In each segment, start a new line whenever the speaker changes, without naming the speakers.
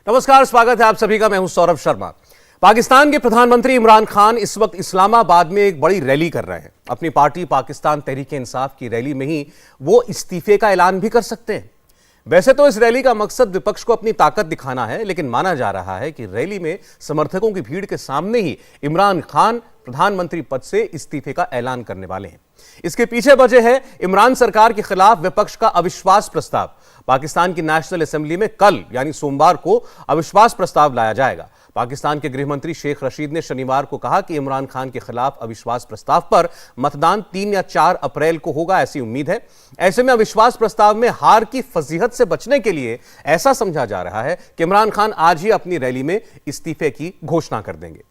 नमस्कार, स्वागत है आप सभी का। मैं हूं सौरभ शर्मा। पाकिस्तान के प्रधानमंत्री इमरान खान इस वक्त इस्लामाबाद में एक बड़ी रैली कर रहे हैं। अपनी पार्टी पाकिस्तान तहरीक-ए-इंसाफ की रैली में ही वो इस्तीफे का ऐलान भी कर सकते हैं। वैसे तो इस रैली का मकसद विपक्ष को अपनी ताकत दिखाना है, लेकिन माना जा रहा है कि रैली में समर्थकों की भीड़ के सामने ही इमरान खान प्रधानमंत्री पद से इस्तीफे का ऐलान करने वाले हैं। इसके पीछे वजह है इमरान सरकार के खिलाफ विपक्ष का अविश्वास प्रस्ताव। पाकिस्तान की नेशनल असेंबली में कल यानी सोमवार को अविश्वास प्रस्ताव लाया जाएगा। पाकिस्तान के गृह मंत्री शेख रशीद ने शनिवार को कहा कि इमरान खान के खिलाफ अविश्वास प्रस्ताव पर मतदान 3 या 4 अप्रैल को होगा, ऐसी उम्मीद है। ऐसे में अविश्वास प्रस्ताव में हार की फजीहत से बचने के लिए ऐसा समझा जा रहा है कि इमरान खान आज ही अपनी रैली में इस्तीफे की घोषणा कर देंगे।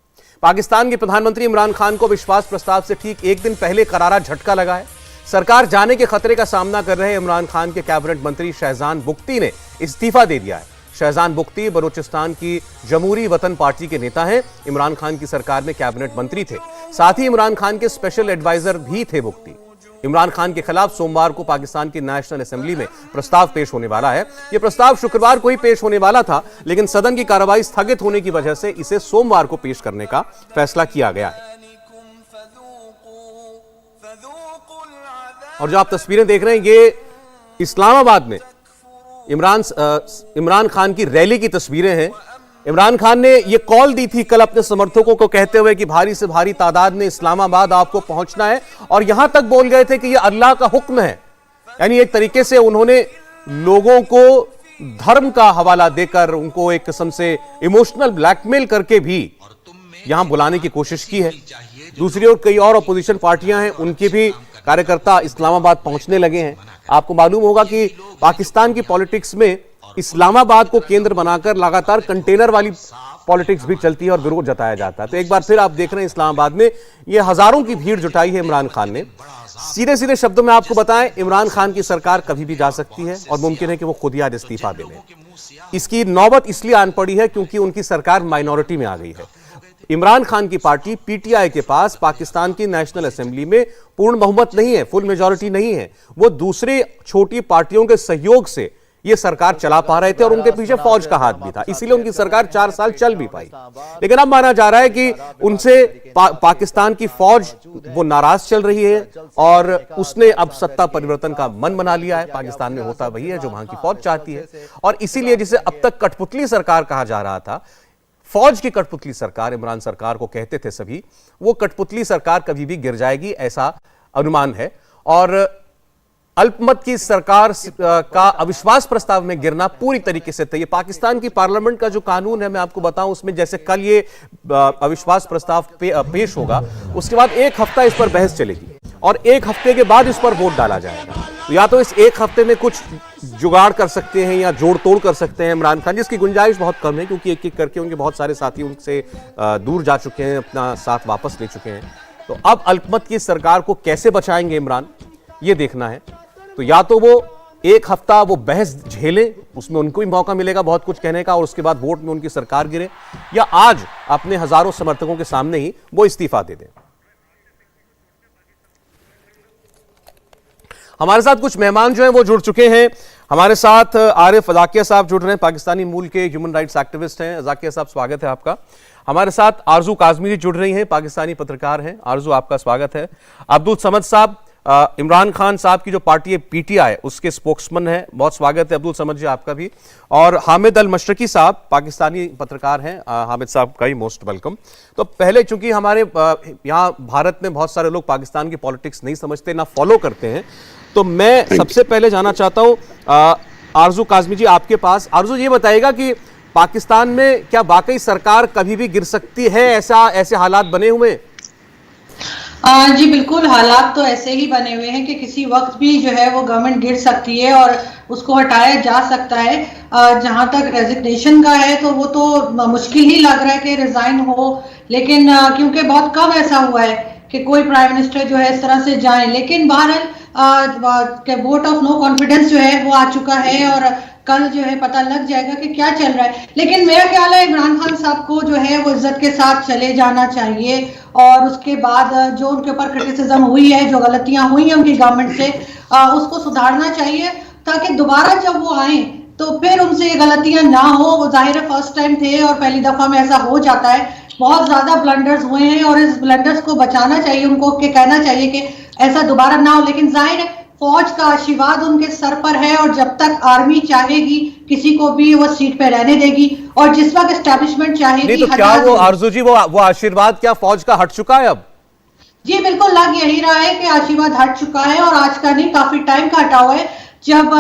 पाकिस्तान के प्रधानमंत्री इमरान खान को विश्वास प्रस्ताव से ठीक एक दिन पहले करारा झटका लगा है। सरकार जाने के खतरे का सामना कर रहे इमरान खान के कैबिनेट मंत्री शहजान बुख्ती ने इस्तीफा दे दिया है। शहजान बुख्ती बलूचिस्तान की जमहूरी वतन पार्टी के नेता हैं। इमरान खान की सरकार में कैबिनेट मंत्री थे, साथ ही इमरान खान के स्पेशल एडवाइजर भी थे बुख्ती। इमरान खान के खिलाफ सोमवार को पाकिस्तान की नेशनल असेंबली में प्रस्ताव पेश होने वाला है। यह प्रस्ताव शुक्रवार को ही पेश होने वाला था, लेकिन सदन की कार्रवाई स्थगित होने की वजह से इसे सोमवार को पेश करने का फैसला किया गया है। और जो आप तस्वीरें देख रहे हैं, ये इस्लामाबाद में इमरान खान की रैली की तस्वीरें हैं। इमरान खान ने यह कॉल दी थी कल अपने समर्थकों को, कहते हुए कि भारी से भारी तादाद में इस्लामाबाद आपको पहुंचना है, और यहां तक बोल गए थे कि यह अल्लाह का हुक्म है। यानी एक तरीके से उन्होंने लोगों को धर्म का हवाला देकर उनको एक किस्म से इमोशनल ब्लैकमेल करके भी यहां बुलाने की कोशिश की है। दूसरी ओर कई और अपोजिशन पार्टियां हैं, उनके भी कार्यकर्ता इस्लामाबाद पहुंचने लगे हैं। आपको मालूम होगा कि पाकिस्तान की पॉलिटिक्स में इस्लामाबाद को केंद्र बनाकर लगातार कंटेनर वाली पॉलिटिक्स भी चलती है और विरोध जताया जाता है। तो एक बार फिर आप देख रहे हैं इस्लामाबाद में ये हजारों की भीड़ जुटाई है इमरान खान ने। सीधे सीधे शब्दों में आपको बताएं, इमरान खान की सरकार कभी भी जा सकती है और मुमकिन है कि वो खुद ही आज इस्तीफा दे लें। इसकी नौबत इसलिए आन पड़ी है क्योंकि उनकी सरकार माइनॉरिटी में आ गई है। इमरान खान की पार्टी पीटीआई के पास पाकिस्तान की नेशनल असेंबली में पूर्ण बहुमत नहीं है, फुल मेजॉरिटी नहीं है। वो दूसरे छोटी पार्टियों के सहयोग से ये सरकार चला पा रहे थे और उनके पीछे फौज का हाथ भी था, इसीलिए उनकी सरकार 4 साल चल भी पाई। लेकिन अब माना जा रहा है कि उनसे पाकिस्तान की फौज वो नाराज चल रही है और उसने अब सत्ता परिवर्तन का मन बना लिया है। पाकिस्तान में होता वही है जो वहां की फौज चाहती है, और इसीलिए जिसे अब तक कठपुतली सरकार कहा जा रहा था, फौज की कठपुतली सरकार इमरान सरकार को कहते थे सभी, वो कठपुतली सरकार कभी भी गिर जाएगी, ऐसा अनुमान है। और अल्पमत की सरकार का अविश्वास प्रस्ताव में गिरना पूरी तरीके से तय है। पाकिस्तान की पार्लियामेंट का जो कानून है, मैं आपको बताऊं, उसमें जैसे कल ये अविश्वास प्रस्ताव पेश होगा, उसके बाद 1 हफ्ता इस पर बहस चलेगी और 1 हफ्ते के बाद इस पर वोट डाला जाएगा। तो या तो इस 1 हफ्ते में कुछ जुगाड़ कर सकते हैं या जोड़ तोड़ कर सकते हैं इमरान खान, जिसकी गुंजाइश बहुत कम है क्योंकि एक-एक करके उनके बहुत सारे साथी उनसे दूर जा चुके हैं, अपना साथ वापस ले चुके हैं। तो अब अल्पमत की सरकार को कैसे बचाएंगे इमरान, ये देखना है। तो या तो वो 1 हफ्ता वो बहस झेलें, उसमें उनको भी मौका मिलेगा बहुत कुछ कहने का, और उसके बाद वोट में उनकी सरकार गिरे, या आज अपने हजारों समर्थकों के सामने ही वो इस्तीफा दे दें। हमारे साथ कुछ मेहमान जो हैं वो जुड़ चुके हैं। हमारे साथ आरिफ अजाकिया साहब जुड़ रहे हैं, पाकिस्तानी मूल के ह्यूमन राइट्स एक्टिविस्ट हैं। अजाकिया साहब, स्वागत है आपका। हमारे साथ आरजू काजमी जी जुड़ रही हैं, पाकिस्तानी पत्रकार हैं। आरजू, आपका स्वागत है। अब्दुल समद साहब, इमरान खान साहब की जो पार्टी है पीटीआई, उसके स्पोक्समैन हैं, बहुत स्वागत है अब्दुल समद जी आपका भी। और हामिद अल मशरकी साहब, पाकिस्तानी पत्रकार हैं। हामिद साहब का ही मोस्ट वेलकम। तो पहले, चूंकि हमारे यहाँ भारत में बहुत सारे लोग पाकिस्तान की पॉलिटिक्स नहीं समझते, ना फॉलो करते हैं, तो मैं सबसे पहले जानना चाहता हूँ आरजू काजमी जी आपके पास। आरजू, ये बताइएगा कि पाकिस्तान में क्या वाकई सरकार कभी भी गिर सकती है, ऐसे हालात बने हुए हैं?
जी बिल्कुल, हालात तो ऐसे ही बने हुए हैं कि किसी वक्त भी जो है वो गवर्नमेंट गिर सकती है और उसको हटाया जा सकता है। जहां तक रेजिग्नेशन का है तो वो तो मुश्किल ही लग रहा है कि रिजाइन हो, लेकिन क्योंकि बहुत कम ऐसा हुआ है कि कोई प्राइम मिनिस्टर जो है इस तरह से जाए। लेकिन बहरहाल वोट ऑफ नो कॉन्फिडेंस जो है वो आ चुका है और कल जो है पता लग जाएगा कि क्या चल रहा है। लेकिन मेरा ख्याल है इमरान खान साहब को जो है वो इज्जत के साथ चले जाना चाहिए और उसके बाद जो उनके ऊपर क्रिटिसिज्म हुई है, जो गलतियां हुई हैं उनकी गवर्नमेंट से, उसको सुधारना चाहिए ताकि दोबारा जब वो आए तो फिर उनसे ये गलतियां ना हो, वो जाहिर है फर्स्ट टाइम थे और पहली दफा में ऐसा हो जाता है, बहुत ज्यादा ब्लंडर्स हुए हैं और इस ब्लंडर्स को बचाना चाहिए उनको, के कहना चाहिए कि ऐसा दोबारा ना हो। लेकिन जाहिर है फौज का आशीर्वाद उनके सर पर है और जब तक आर्मी चाहेगी किसी को भी वो सीट पे रहने देगी और जिस वक्त एस्टैब्लिशमेंट चाहेगी
नहीं तो क्या वो आरजू जी वो आशीर्वाद क्या फौज का हट चुका है अब?
जी बिल्कुल, लग यही रहा है कि आशीर्वाद हट चुका है और आज का नहीं, काफी टाइम का हटा हुआ है। जब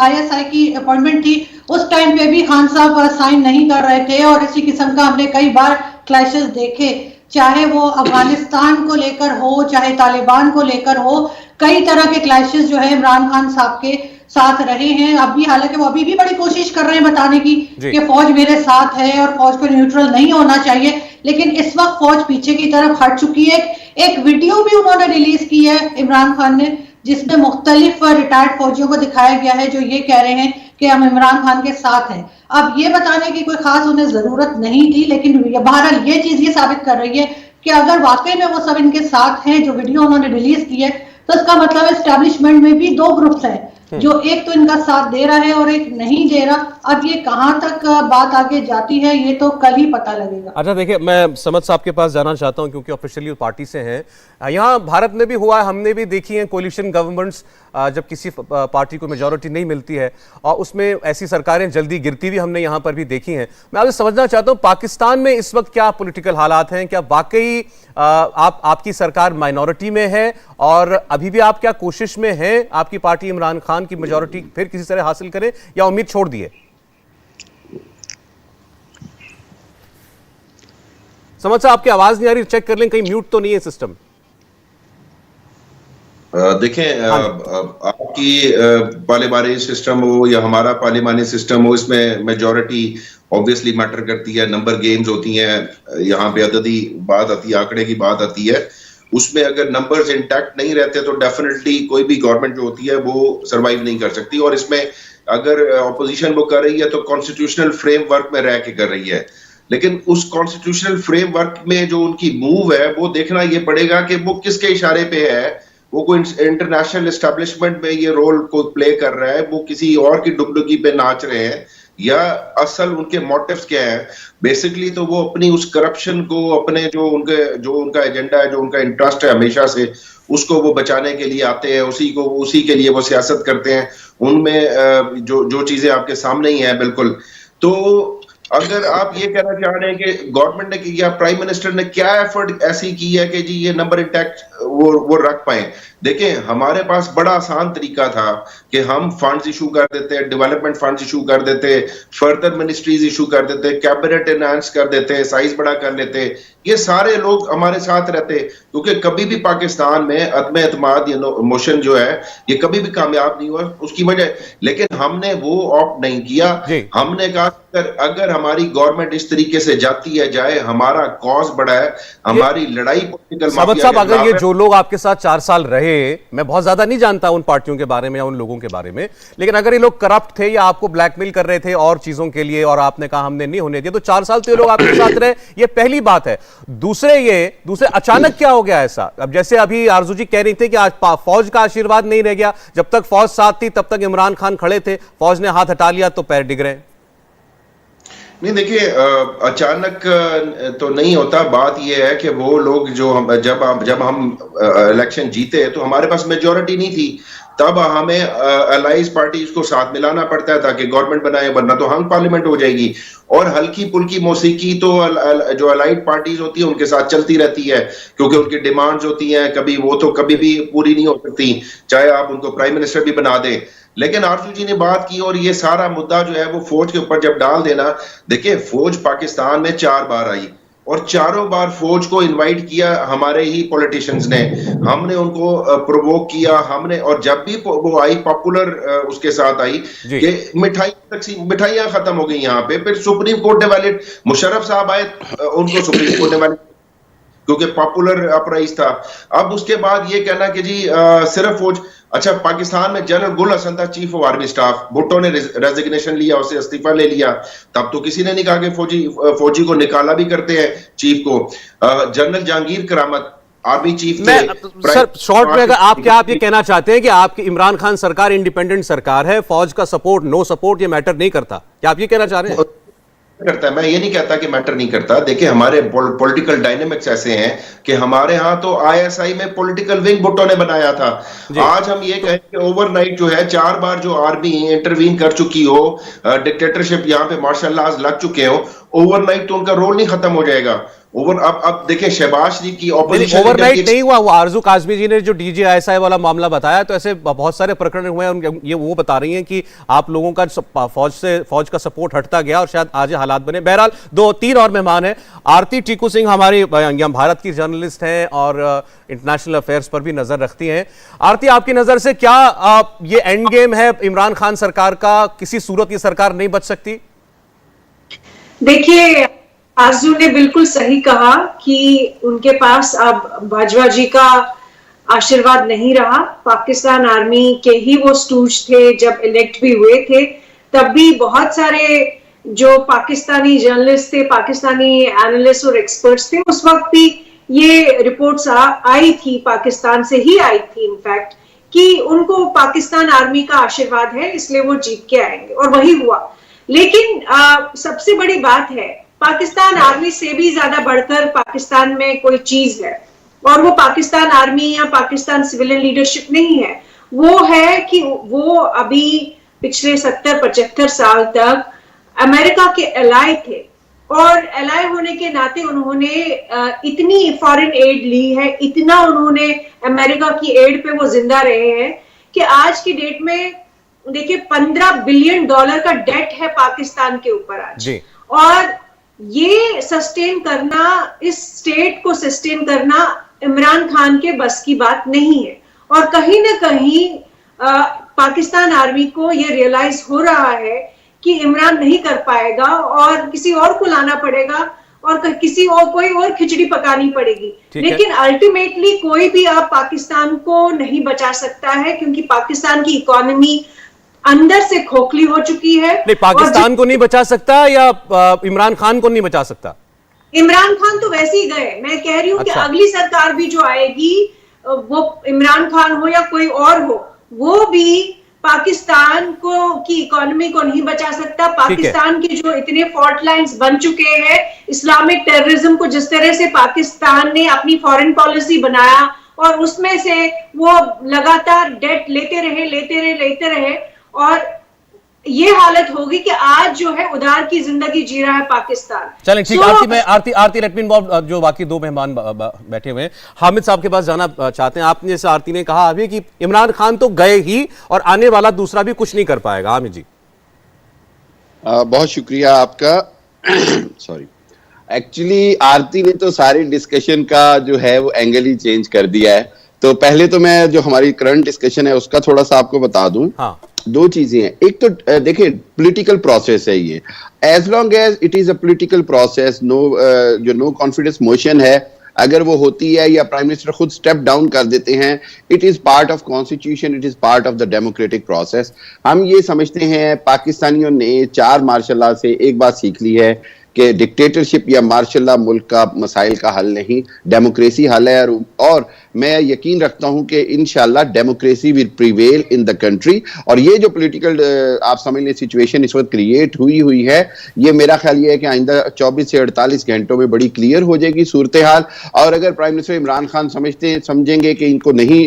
ISI की अपॉइंटमेंट थी उस टाइम पे भी खान साहब साइन नहीं कर रहे थे और इसी किस्म का हमने कई बार क्लैशेस देखे, चाहे वो अफगानिस्तान को लेकर हो चाहे तालिबान को लेकर हो, कई तरह के क्लैशेस जो है इमरान खान साहब के साथ रहे हैं। अभी हालांकि वो अभी भी बड़ी कोशिश कर रहे हैं बताने की कि फौज मेरे साथ है और फौज को न्यूट्रल नहीं होना चाहिए, लेकिन इस वक्त फौज पीछे की तरफ हट चुकी है। एक वीडियो भी उन्होंने रिलीज की है इमरान खान ने, जिसमें मुख्तलिफ रिटायर्ड फौजियों को दिखाया गया है जो ये कह रहे हैं कि हम इमरान खान के साथ हैं। अब ये बताने की कोई खास उन्हें जरूरत नहीं थी, लेकिन बहरहाल ये चीज ये साबित कर रही है कि अगर वाकई में वो सब इनके साथ हैं, जो वीडियो उन्होंने रिलीज की है, तो इसका मतलब एस्टेब्लिशमेंट में भी दो ग्रुप्स हैं, जो एक तो इनका साथ दे रहा है और एक नहीं दे रहा। अब ये कहां तक बात आगे जाती है ये तो कल ही पता लगेगा।
अच्छा देखिए, मैं समद साहब के पास जाना चाहता हूं क्योंकि ऑफिशियली पार्टी से हैं। यहाँ भारत में भी हुआ है, हमने भी देखी है कोलिशन गवर्नमेंट्स, जब किसी पार्टी को मेजॉरिटी नहीं मिलती है और उसमें ऐसी सरकारें जल्दी गिरती भी हमने यहाँ पर भी देखी हैं। मैं आपसे समझना चाहता हूँ पाकिस्तान में इस वक्त क्या पॉलिटिकल हालात हैं, क्या वाकई आपकी सरकार माइनॉरिटी में है और अभी भी आप क्या कोशिश में हैं आपकी पार्टी इमरान खान की मेजॉरिटी फिर किसी तरह हासिल करे या उम्मीद छोड़ दिए? समझ साहब आपकी आवाज नहीं आ रही, चेक कर लें कहीं म्यूट तो नहीं है सिस्टम।
देखें, आपकी पार्लियामानी सिस्टम हो या हमारा पार्लियामानी सिस्टम हो, इसमें मेजॉरिटी ऑब्वियसली मैटर करती है, नंबर गेम्स होती हैं, यहाँ पे अददी बात आती है, आंकड़े की बात आती है। उसमें अगर नंबर्स इंटैक्ट नहीं रहते तो डेफिनेटली कोई भी गवर्नमेंट जो होती है वो सरवाइव नहीं कर सकती। और इसमें अगर ऑपोजिशन वो कर रही है तो कॉन्स्टिट्यूशनल फ्रेमवर्क में रह के कर रही है, लेकिन उस कॉन्स्टिट्यूशनल फ्रेमवर्क में जो उनकी मूव है वो देखना ये पड़ेगा कि वो किसके इशारे पे है, वो कोई इंटरनेशनल एस्टेब्लिशमेंट में ये रोल को प्ले कर रहा है, वो किसी और की डुगडुगी पे नाच रहे हैं, या असल उनके मोटिव्स क्या है। बेसिकली तो वो अपनी उस करप्शन को, अपने जो उनका एजेंडा है, जो उनका इंटरेस्ट है हमेशा से, उसको वो बचाने के लिए आते हैं, उसी के लिए वो सियासत करते हैं। उनमें जो चीजें आपके सामने ही है बिल्कुल। तो अगर आप ये कहना चाह रहे हैं कि गवर्नमेंट ने या प्राइम मिनिस्टर ने क्या एफर्ट ऐसी की है कि जी ये नंबर इंटैक्ट वो रख पाए, देखें हमारे पास बड़ा आसान तरीका था कि हम फंड्स इशू कर देते, डेवलपमेंट फंड्स इशू कर देते, फर्दर मिनिस्ट्रीज इशू कर देते, कैबिनेट एनहांस कर देते, साइज बड़ा कर लेते, ये सारे लोग हमारे साथ रहते। क्योंकि कभी भी पाकिस्तान में अदम एतमाद मोशन जो है ये कभी भी कामयाब नहीं हुआ उसकी वजह, लेकिन हमने वो ऑप्ट नहीं किया। हमने कहा अगर हमारी गवर्नमेंट इस तरीके से जाती है, जाए, हमारा कॉज बड़ा है, हमारी लड़ाई पॉलिटिकल
साहब, अगर ये जो लोग आपके साथ 4 साल रहे, मैं बहुत ज्यादा नहीं जानता उन पार्टियों के बारे में या उन लोगों के बारे में, लेकिन अगर ये लोग करप्ट थे या आपको ब्लैकमेल कर रहे थे और चीजों के लिए और आपने कहा हमने नहीं होने दिया, तो 4 साल तो ये लोग आपके साथ रहे, ये पहली बात है। दूसरे अचानक क्या हो गया ऐसा? अब जैसे अभी आरजू जी कह रही थी कि आज फौज का आशीर्वाद नहीं रह गया, जब तक फौज साथ थी तब तक इमरान खान खड़े थे, फौज ने हाथ हटा लिया तो पैर डिग रहे।
नहीं देखिए, अचानक तो नहीं होता। बात यह है कि वो लोग जो जब हम इलेक्शन जीते तो हमारे पास मेजॉरिटी नहीं थी, तब हमें अलाइज पार्टीज को साथ मिलाना पड़ता है ताकि गवर्नमेंट बनाए, वरना तो हंग पार्लियामेंट हो जाएगी। और हल्की पुल्की मौसीकी तो जो अलाइड पार्टीज होती है उनके साथ चलती रहती है, क्योंकि उनकी डिमांड्स होती हैं, कभी वो तो कभी भी पूरी नहीं हो सकती, चाहे आप उनको प्राइम मिनिस्टर भी बना दें। लेकिन आरजू जी ने बात की और ये सारा मुद्दा जो है वो फौज के ऊपर जब डाल देना, देखिए फौज पाकिस्तान में 4 बार आई और चारों बार फौज को इनवाइट किया हमारे ही पॉलिटिशियंस ने, हमने उनको प्रोवोक किया, हमने, और जब भी वो आई पॉपुलर उसके साथ आई कि मिठाइयां खत्म हो गई यहाँ पे। फिर सुप्रीम कोर्ट ने वैलिड, मुशर्रफ साहब आए, उनको सुप्रीम कोर्ट ने वैलिड क्योंकि पॉपुलर अपराइज था। अब उसके बाद ये कहना कि जी सिर्फ फौज, अच्छा पाकिस्तान में जनरल गुल हसन था chief of army staff, Bhutto ने रेजिग्नेशन लिया, उसे इस्तीफा ले लिया, तब तो किसी ने नहीं कहा कि फौजी को निकाला भी करते हैं चीफ को। जनरल जहांगीर करामत आर्मी चीफ
मैं
थे।
सर शॉर्ट में अगर आप ये कहना चाहते हैं कि आपकी इमरान खान सरकार इंडिपेंडेंट सरकार है, फौज का सपोर्ट नो सपोर्ट ये मैटर नहीं करता, क्या आप ये कहना चाह रहे हैं?
करता है, मैं ये नहीं कहता कि मैटर नहीं करता। देखिए हमारे पॉलिटिकल डायनेमिक्स ऐसे हैं कि हमारे यहाँ तो आईएसआई में पॉलिटिकल विंग भुट्टो ने बनाया था। आज हम ये कहें कि ओवरनाइट जो है 4 बार जो आर्मी इंटरवीन कर चुकी हो, डिक्टेटरशिप यहाँ पे मार्शल लॉज लग चुके हो, ओवरनाइट तो उनका रोल नहीं खत्म हो जाएगा। अब देखिए शहबाज शरीफ की ऑपोजिशन
ओवरनाइट नहीं हुआ। वो आरजू काजमी जी ने जो डीजीआईएसआई वाला मामला बताया, तो ऐसे बहुत सारे प्रकरण हुए हैं, ये वो बता रही हैं कि आप लोगों का फौज का सपोर्ट हटता गया और शायद आज हालात बने। बहरहाल 2-3 और मेहमान हैं। आरती टीकू सिंह हमारी यहाँ भारत की जर्नलिस्ट हैं और इंटरनेशनल अफेयर्स पर भी नजर रखती हैं। आरती, आपकी नजर से क्या ये एंड गेम है इमरान खान सरकार का? किसी सूरत ये सरकार नहीं बच सकती?
देखिए, आरजू ने बिल्कुल सही कहा कि उनके पास अब बाजवा जी का आशीर्वाद नहीं रहा। पाकिस्तान आर्मी के ही वो स्टूज थे जब इलेक्ट भी हुए थे, तब भी बहुत सारे जो पाकिस्तानी जर्नलिस्ट थे, पाकिस्तानी एनालिस्ट और एक्सपर्ट्स थे, उस वक्त भी ये रिपोर्ट्स आई थी, पाकिस्तान से ही आई थी इनफैक्ट, कि उनको पाकिस्तान आर्मी का आशीर्वाद है इसलिए वो जीत के आएंगे, और वही हुआ। लेकिन सबसे बड़ी बात है, पाकिस्तान आर्मी से भी ज्यादा बढ़कर पाकिस्तान में कोई चीज है, और वो पाकिस्तान आर्मी या पाकिस्तान सिविलियन लीडरशिप नहीं है। वो है कि वो अभी पिछले 70-75 साल तक अमेरिका के एलाय थे, और एलाय होने के नाते उन्होंने इतनी फॉरेन एड ली है, इतना उन्होंने अमेरिका की एड पे वो जिंदा रहे हैं कि आज की डेट में देखिए $15 बिलियन का डेट है पाकिस्तान के ऊपर आज जी। और ये सस्टेन करना, इस स्टेट को सस्टेन करना इमरान खान के बस की बात नहीं है। और कहीं ना कहीं पाकिस्तान आर्मी को ये रियलाइज हो रहा है कि इमरान नहीं कर पाएगा और किसी और को लाना पड़ेगा, और किसी और कोई और खिचड़ी पकानी पड़ेगी। लेकिन अल्टीमेटली कोई भी अब पाकिस्तान को नहीं बचा सकता है, क्योंकि पाकिस्तान की इकोनॉमी अंदर से खोखली हो चुकी है।
नहीं, पाकिस्तान को नहीं बचा सकता या इमरान खान को नहीं बचा सकता?
इमरान खान तो वैसे ही गए। मैं कह रही हूँ कि अगली सरकार भी जो आएगी, वो इमरान खान हो या कोई और हो, वो भी पाकिस्तान को की इकोनॉमी को नहीं बचा सकता। पाकिस्तान के जो इतने फॉल्ट लाइंस बन चुके हैं, इस्लामिक टेररिज्म को जिस तरह से पाकिस्तान ने अपनी फॉरेन पॉलिसी बनाया, और उसमें से वो लगातार डेट लेते रहे, और ये हालत होगी कि आज जो है उधार की जिंदगी जी रहा है पाकिस्तान।
चलें ठीक। आरती, मैं आरती लेट मी इन्वॉल्व, जो बाकी 2 मेहमान बैठे हुए हैं, हामिद साहब के पास जाना चाहते हैं। आपने जैसे आरती ने कहा अभी कि इमरान खान तो गए ही और आने वाला दूसरा भी कुछ नहीं कर पाएगा। हामिद जी,
बहुत शुक्रिया आपका। सॉरी, एक्चुअली आरती ने तो सारी डिस्कशन का जो है वो एंगल ही चेंज कर दिया है। तो पहले तो मैं जो हमारी करंट डिस्कशन है उसका थोड़ा सा आपको बता दूं। हाँ। 2 चीजें हैं। एक तो देखिए पॉलिटिकल प्रोसेस है ये, as long as it is a political process, जो नो कॉन्फिडेंस मोशन है, अगर वो होती है या प्राइम मिनिस्टर खुद स्टेप डाउन कर देते हैं, it is part of constitution, it is part of the democratic process. हम ये समझते हैं, पाकिस्तानियों ने 4 मार्शल लॉ से एक बात सीख ली है कि डिक्टेटरशिप या मार्शल लॉ मुल्क का मसाइल का हल नहीं, डेमोक्रेसी हल है। और मैं यकीन रखता हूं कि इंशाल्लाह democracy will prevail in the country. और ये जो पॉलिटिकल आप समझ लें सिचुएशन इस वक्त क्रिएट हुई है, ये मेरा ख्याल ये है कि आइंदा 24 से 48 घंटों में बड़ी क्लियर हो जाएगी सूरत हाल। और अगर प्राइम मिनिस्टर इमरान खान समझेंगे कि इनको नहीं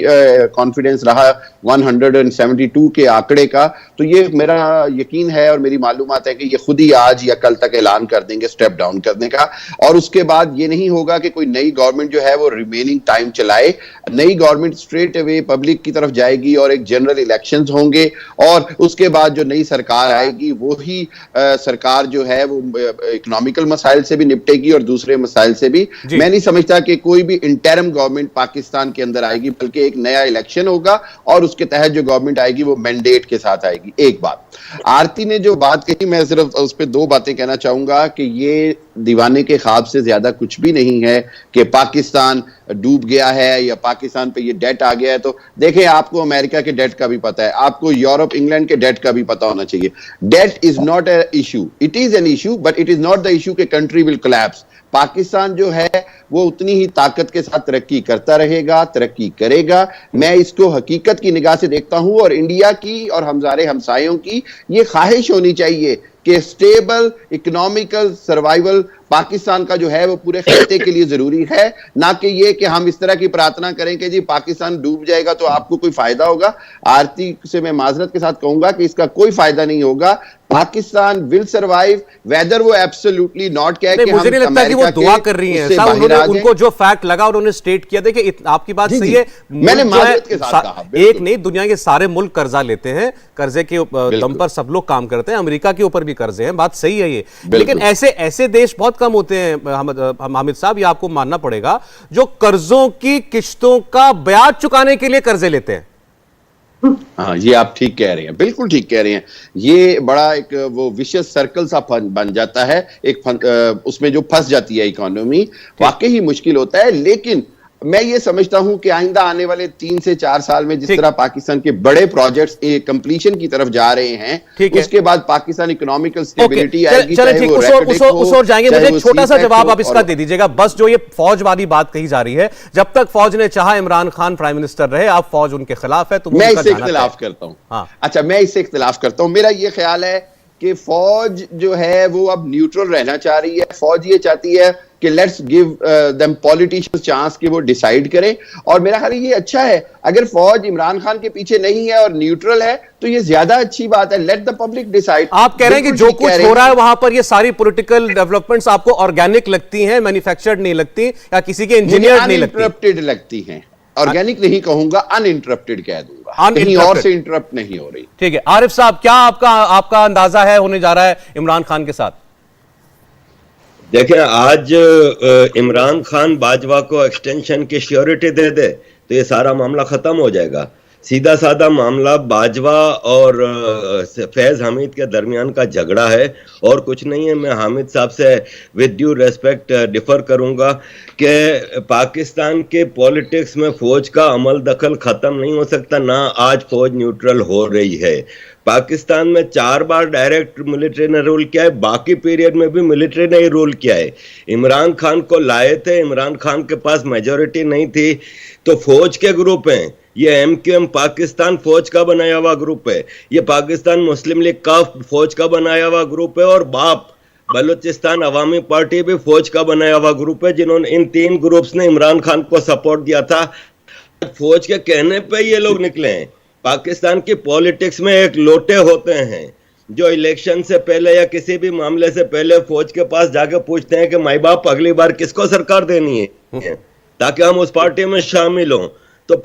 कॉन्फिडेंस रहा 172 के आंकड़े का, तो ये मेरा यकीन है और मेरी मालूमात है कि ये खुद ही आज या कल तक ऐलान कर देंगे स्टेप डाउन करने का। और उसके बाद ये नहीं होगा कि कोई नई गवर्नमेंट जो है वो रिमेनिंग टाइम चलाए। नई गवर्नमेंट स्ट्रेट अवे पब्लिक की तरफ जाएगी और एक जनरल इलेक्शंस होंगे, और उसके बाद जो नई सरकार आएगी वो ही सरकार जो है वो इकोनॉमिकल मसाइल से भी निपटेगी और दूसरे मसाइल से भी। मैं नहीं समझता कि कोई भी इंटरिम गवर्नमेंट पाकिस्तान के अंदर आएगी, बल्कि एक नया इलेक्शन होगा और उसके तहत जो गवर्नमेंट आएगी वो मैंडेट के साथ आएगी। एक बात आरती ने जो बात कही, मैं सिर्फ उस पर 2 बातें कहना चाहूंगा कि ये दीवाने के ख्वाब से ज्यादा कुछ भी नहीं है कि पाकिस्तान डूब गया है या पाकिस्तान पे ये डेट आ गया है। तो देखें, आपको अमेरिका के डेट का भी पता है, आपको यूरोप इंग्लैंड के डेट का भी पता होना चाहिए। That is not a issue, it is an issue, but it is not the issue कि कंट्री विल कोलैप्स। पाकिस्तान जो है वो उतनी ही ताकत के साथ तरक्की करता रहेगा, तरक्की करेगा। मैं इसको हकीकत की निगाह से देखता हूं और इंडिया की और हमारे हमसायों की ये ख्वाहिश होनी चाहिए कि स्टेबल इकोनॉमिकल सर्वाइवल पाकिस्तान का जो है वो पूरे खित्ते के लिए जरूरी है, ना कि ये कि हम इस तरह की प्रार्थना करें कि जी पाकिस्तान डूब जाएगा तो आपको कोई फायदा होगा। आरती से मैं माजरत के साथ कहूंगा कि इसका कोई फायदा नहीं होगा। पाकिस्तान विल सर्वाइव वेदर वो एब्सोल्युटली नॉट कहे कि
मुझे नहीं लगता कि वो दुआ कर रही हैं। साहब उन्होंने उनको जो फैक्ट लगा उन्होंने स्टेट किया। देखिए आपकी बात सही है,
मैंने माजरत के साथ कहा
एक नहीं दुनिया के सारे मुल्क कर्जा लेते हैं, कर्जे के दम पर सब लोग काम करते हैं, अमेरिका के ऊपर भी कर्जे हैं, बात सही है ये। लेकिन ऐसे देश बहुत कम होते हैं हामिद साहब, ये आपको मानना पड़ेगा, जो कर्जों की किश्तों का ब्याज चुकाने के लिए कर्जे लेते हैं।
हाँ, ये आप ठीक कह रहे हैं, बिल्कुल ठीक कह रहे हैं। ये बड़ा एक वो विशियस सर्कल सा बन जाता है, उसमें जो फंस जाती है इकोनॉमी, वाकई ही मुश्किल होता है। लेकिन मैं ये समझता हूं कि आइंदा आने वाले 3 से 4 साल में जिस तरह पाकिस्तान के बड़े प्रोजेक्ट्स कंप्लीशन की तरफ जा रहे हैं, उसके बाद पाकिस्तान इकोनॉमिकल स्टेबिलिटी आएगी।
चलिए ठीक, उस ओर जाएंगे। मुझे एक छोटा सा जवाब आप इसका दे दीजिएगा। बस जो ये फौज वाली बात कही जा रही है, जब तक फौज ने चाहा इमरान खान प्राइम मिनिस्टर रहे, अब फौज उनके खिलाफ है, तो
मैं इससे इख्तिलाफ करता हूं। अच्छा, मैं इससे इख्तिलाफ करता हूं। मेरा ये ख्याल है कि फौज जो है वो अब न्यूट्रल रहना चाह रही है। फौज ये चाहती है कि let's give them politicians chance कि वो डिसाइड करें, और मेरा ख्याल ये अच्छा है। अगर फौज इमरान खान के पीछे नहीं है और न्यूट्रल है तो ये ज्यादा अच्छी बात है। Let the public decide.
आप कह रहे हैं कि जो कुछ हो रहा है वहां पर ये सारी पॉलिटिकल डेवलपमेंट्स आपको ऑर्गेनिक लगती हैं, मैन्युफैक्चर्ड नहीं लगती, या किसी के इंजीनियर नहीं लगती?
अनइंटरप्टेड लगती हैं। ऑर्गेनिक नहीं कहूंगा, अनइंटरप्टेड कह दूंगा, कहीं और से इंटरप्ट नहीं हो रही।
ठीक है आरिफ साहब, क्या आपका अंदाजा है होने जा रहा है इमरान खान के साथ?
देखिए, आज इमरान खान बाजवा को एक्सटेंशन की श्योरिटी दे दे तो ये सारा मामला खत्म हो जाएगा। सीधा साधा मामला बाजवा और फैज हमीद के दरमियान का झगड़ा है और कुछ नहीं है। मैं हामिद साहब से विद ड्यू रेस्पेक्ट डिफर करूंगा कि पाकिस्तान के पॉलिटिक्स में फौज का अमल दखल खत्म नहीं हो सकता, ना आज फौज न्यूट्रल हो रही है। पाकिस्तान में 4 बार डायरेक्ट मिलिट्री ने रूल किया है, बाकी पीरियड में भी मिलिट्री ने ही रूल किया है। इमरान खान को लाए थे, इमरान खान के पास मेजॉरिटी नहीं थी, तो फौज के ग्रुप हैं। ये MQM पाकिस्तान फौज का बनाया हुआ ग्रुप है, ये पाकिस्तान मुस्लिम लीग का फौज का बनाया हुआ ग्रुप है, और बाप बलूचिस्तान अवामी पार्टी भी फौज का बनाया हुआ ग्रुप है, जिन्होंने इन 3 ग्रुप्स ने इमरान खान को सपोर्ट दिया था। फौज के कहने पे ये लोग निकले हैं। पाकिस्तान की पॉलिटिक्स में एक लोटे होते हैं जो इलेक्शन से पहले या किसी भी मामले से पहले फौज के पास जाके पूछते हैं कि माई बाप अगली बार किसको सरकार देनी है ताकि हम उस पार्टी में शामिल हों। तो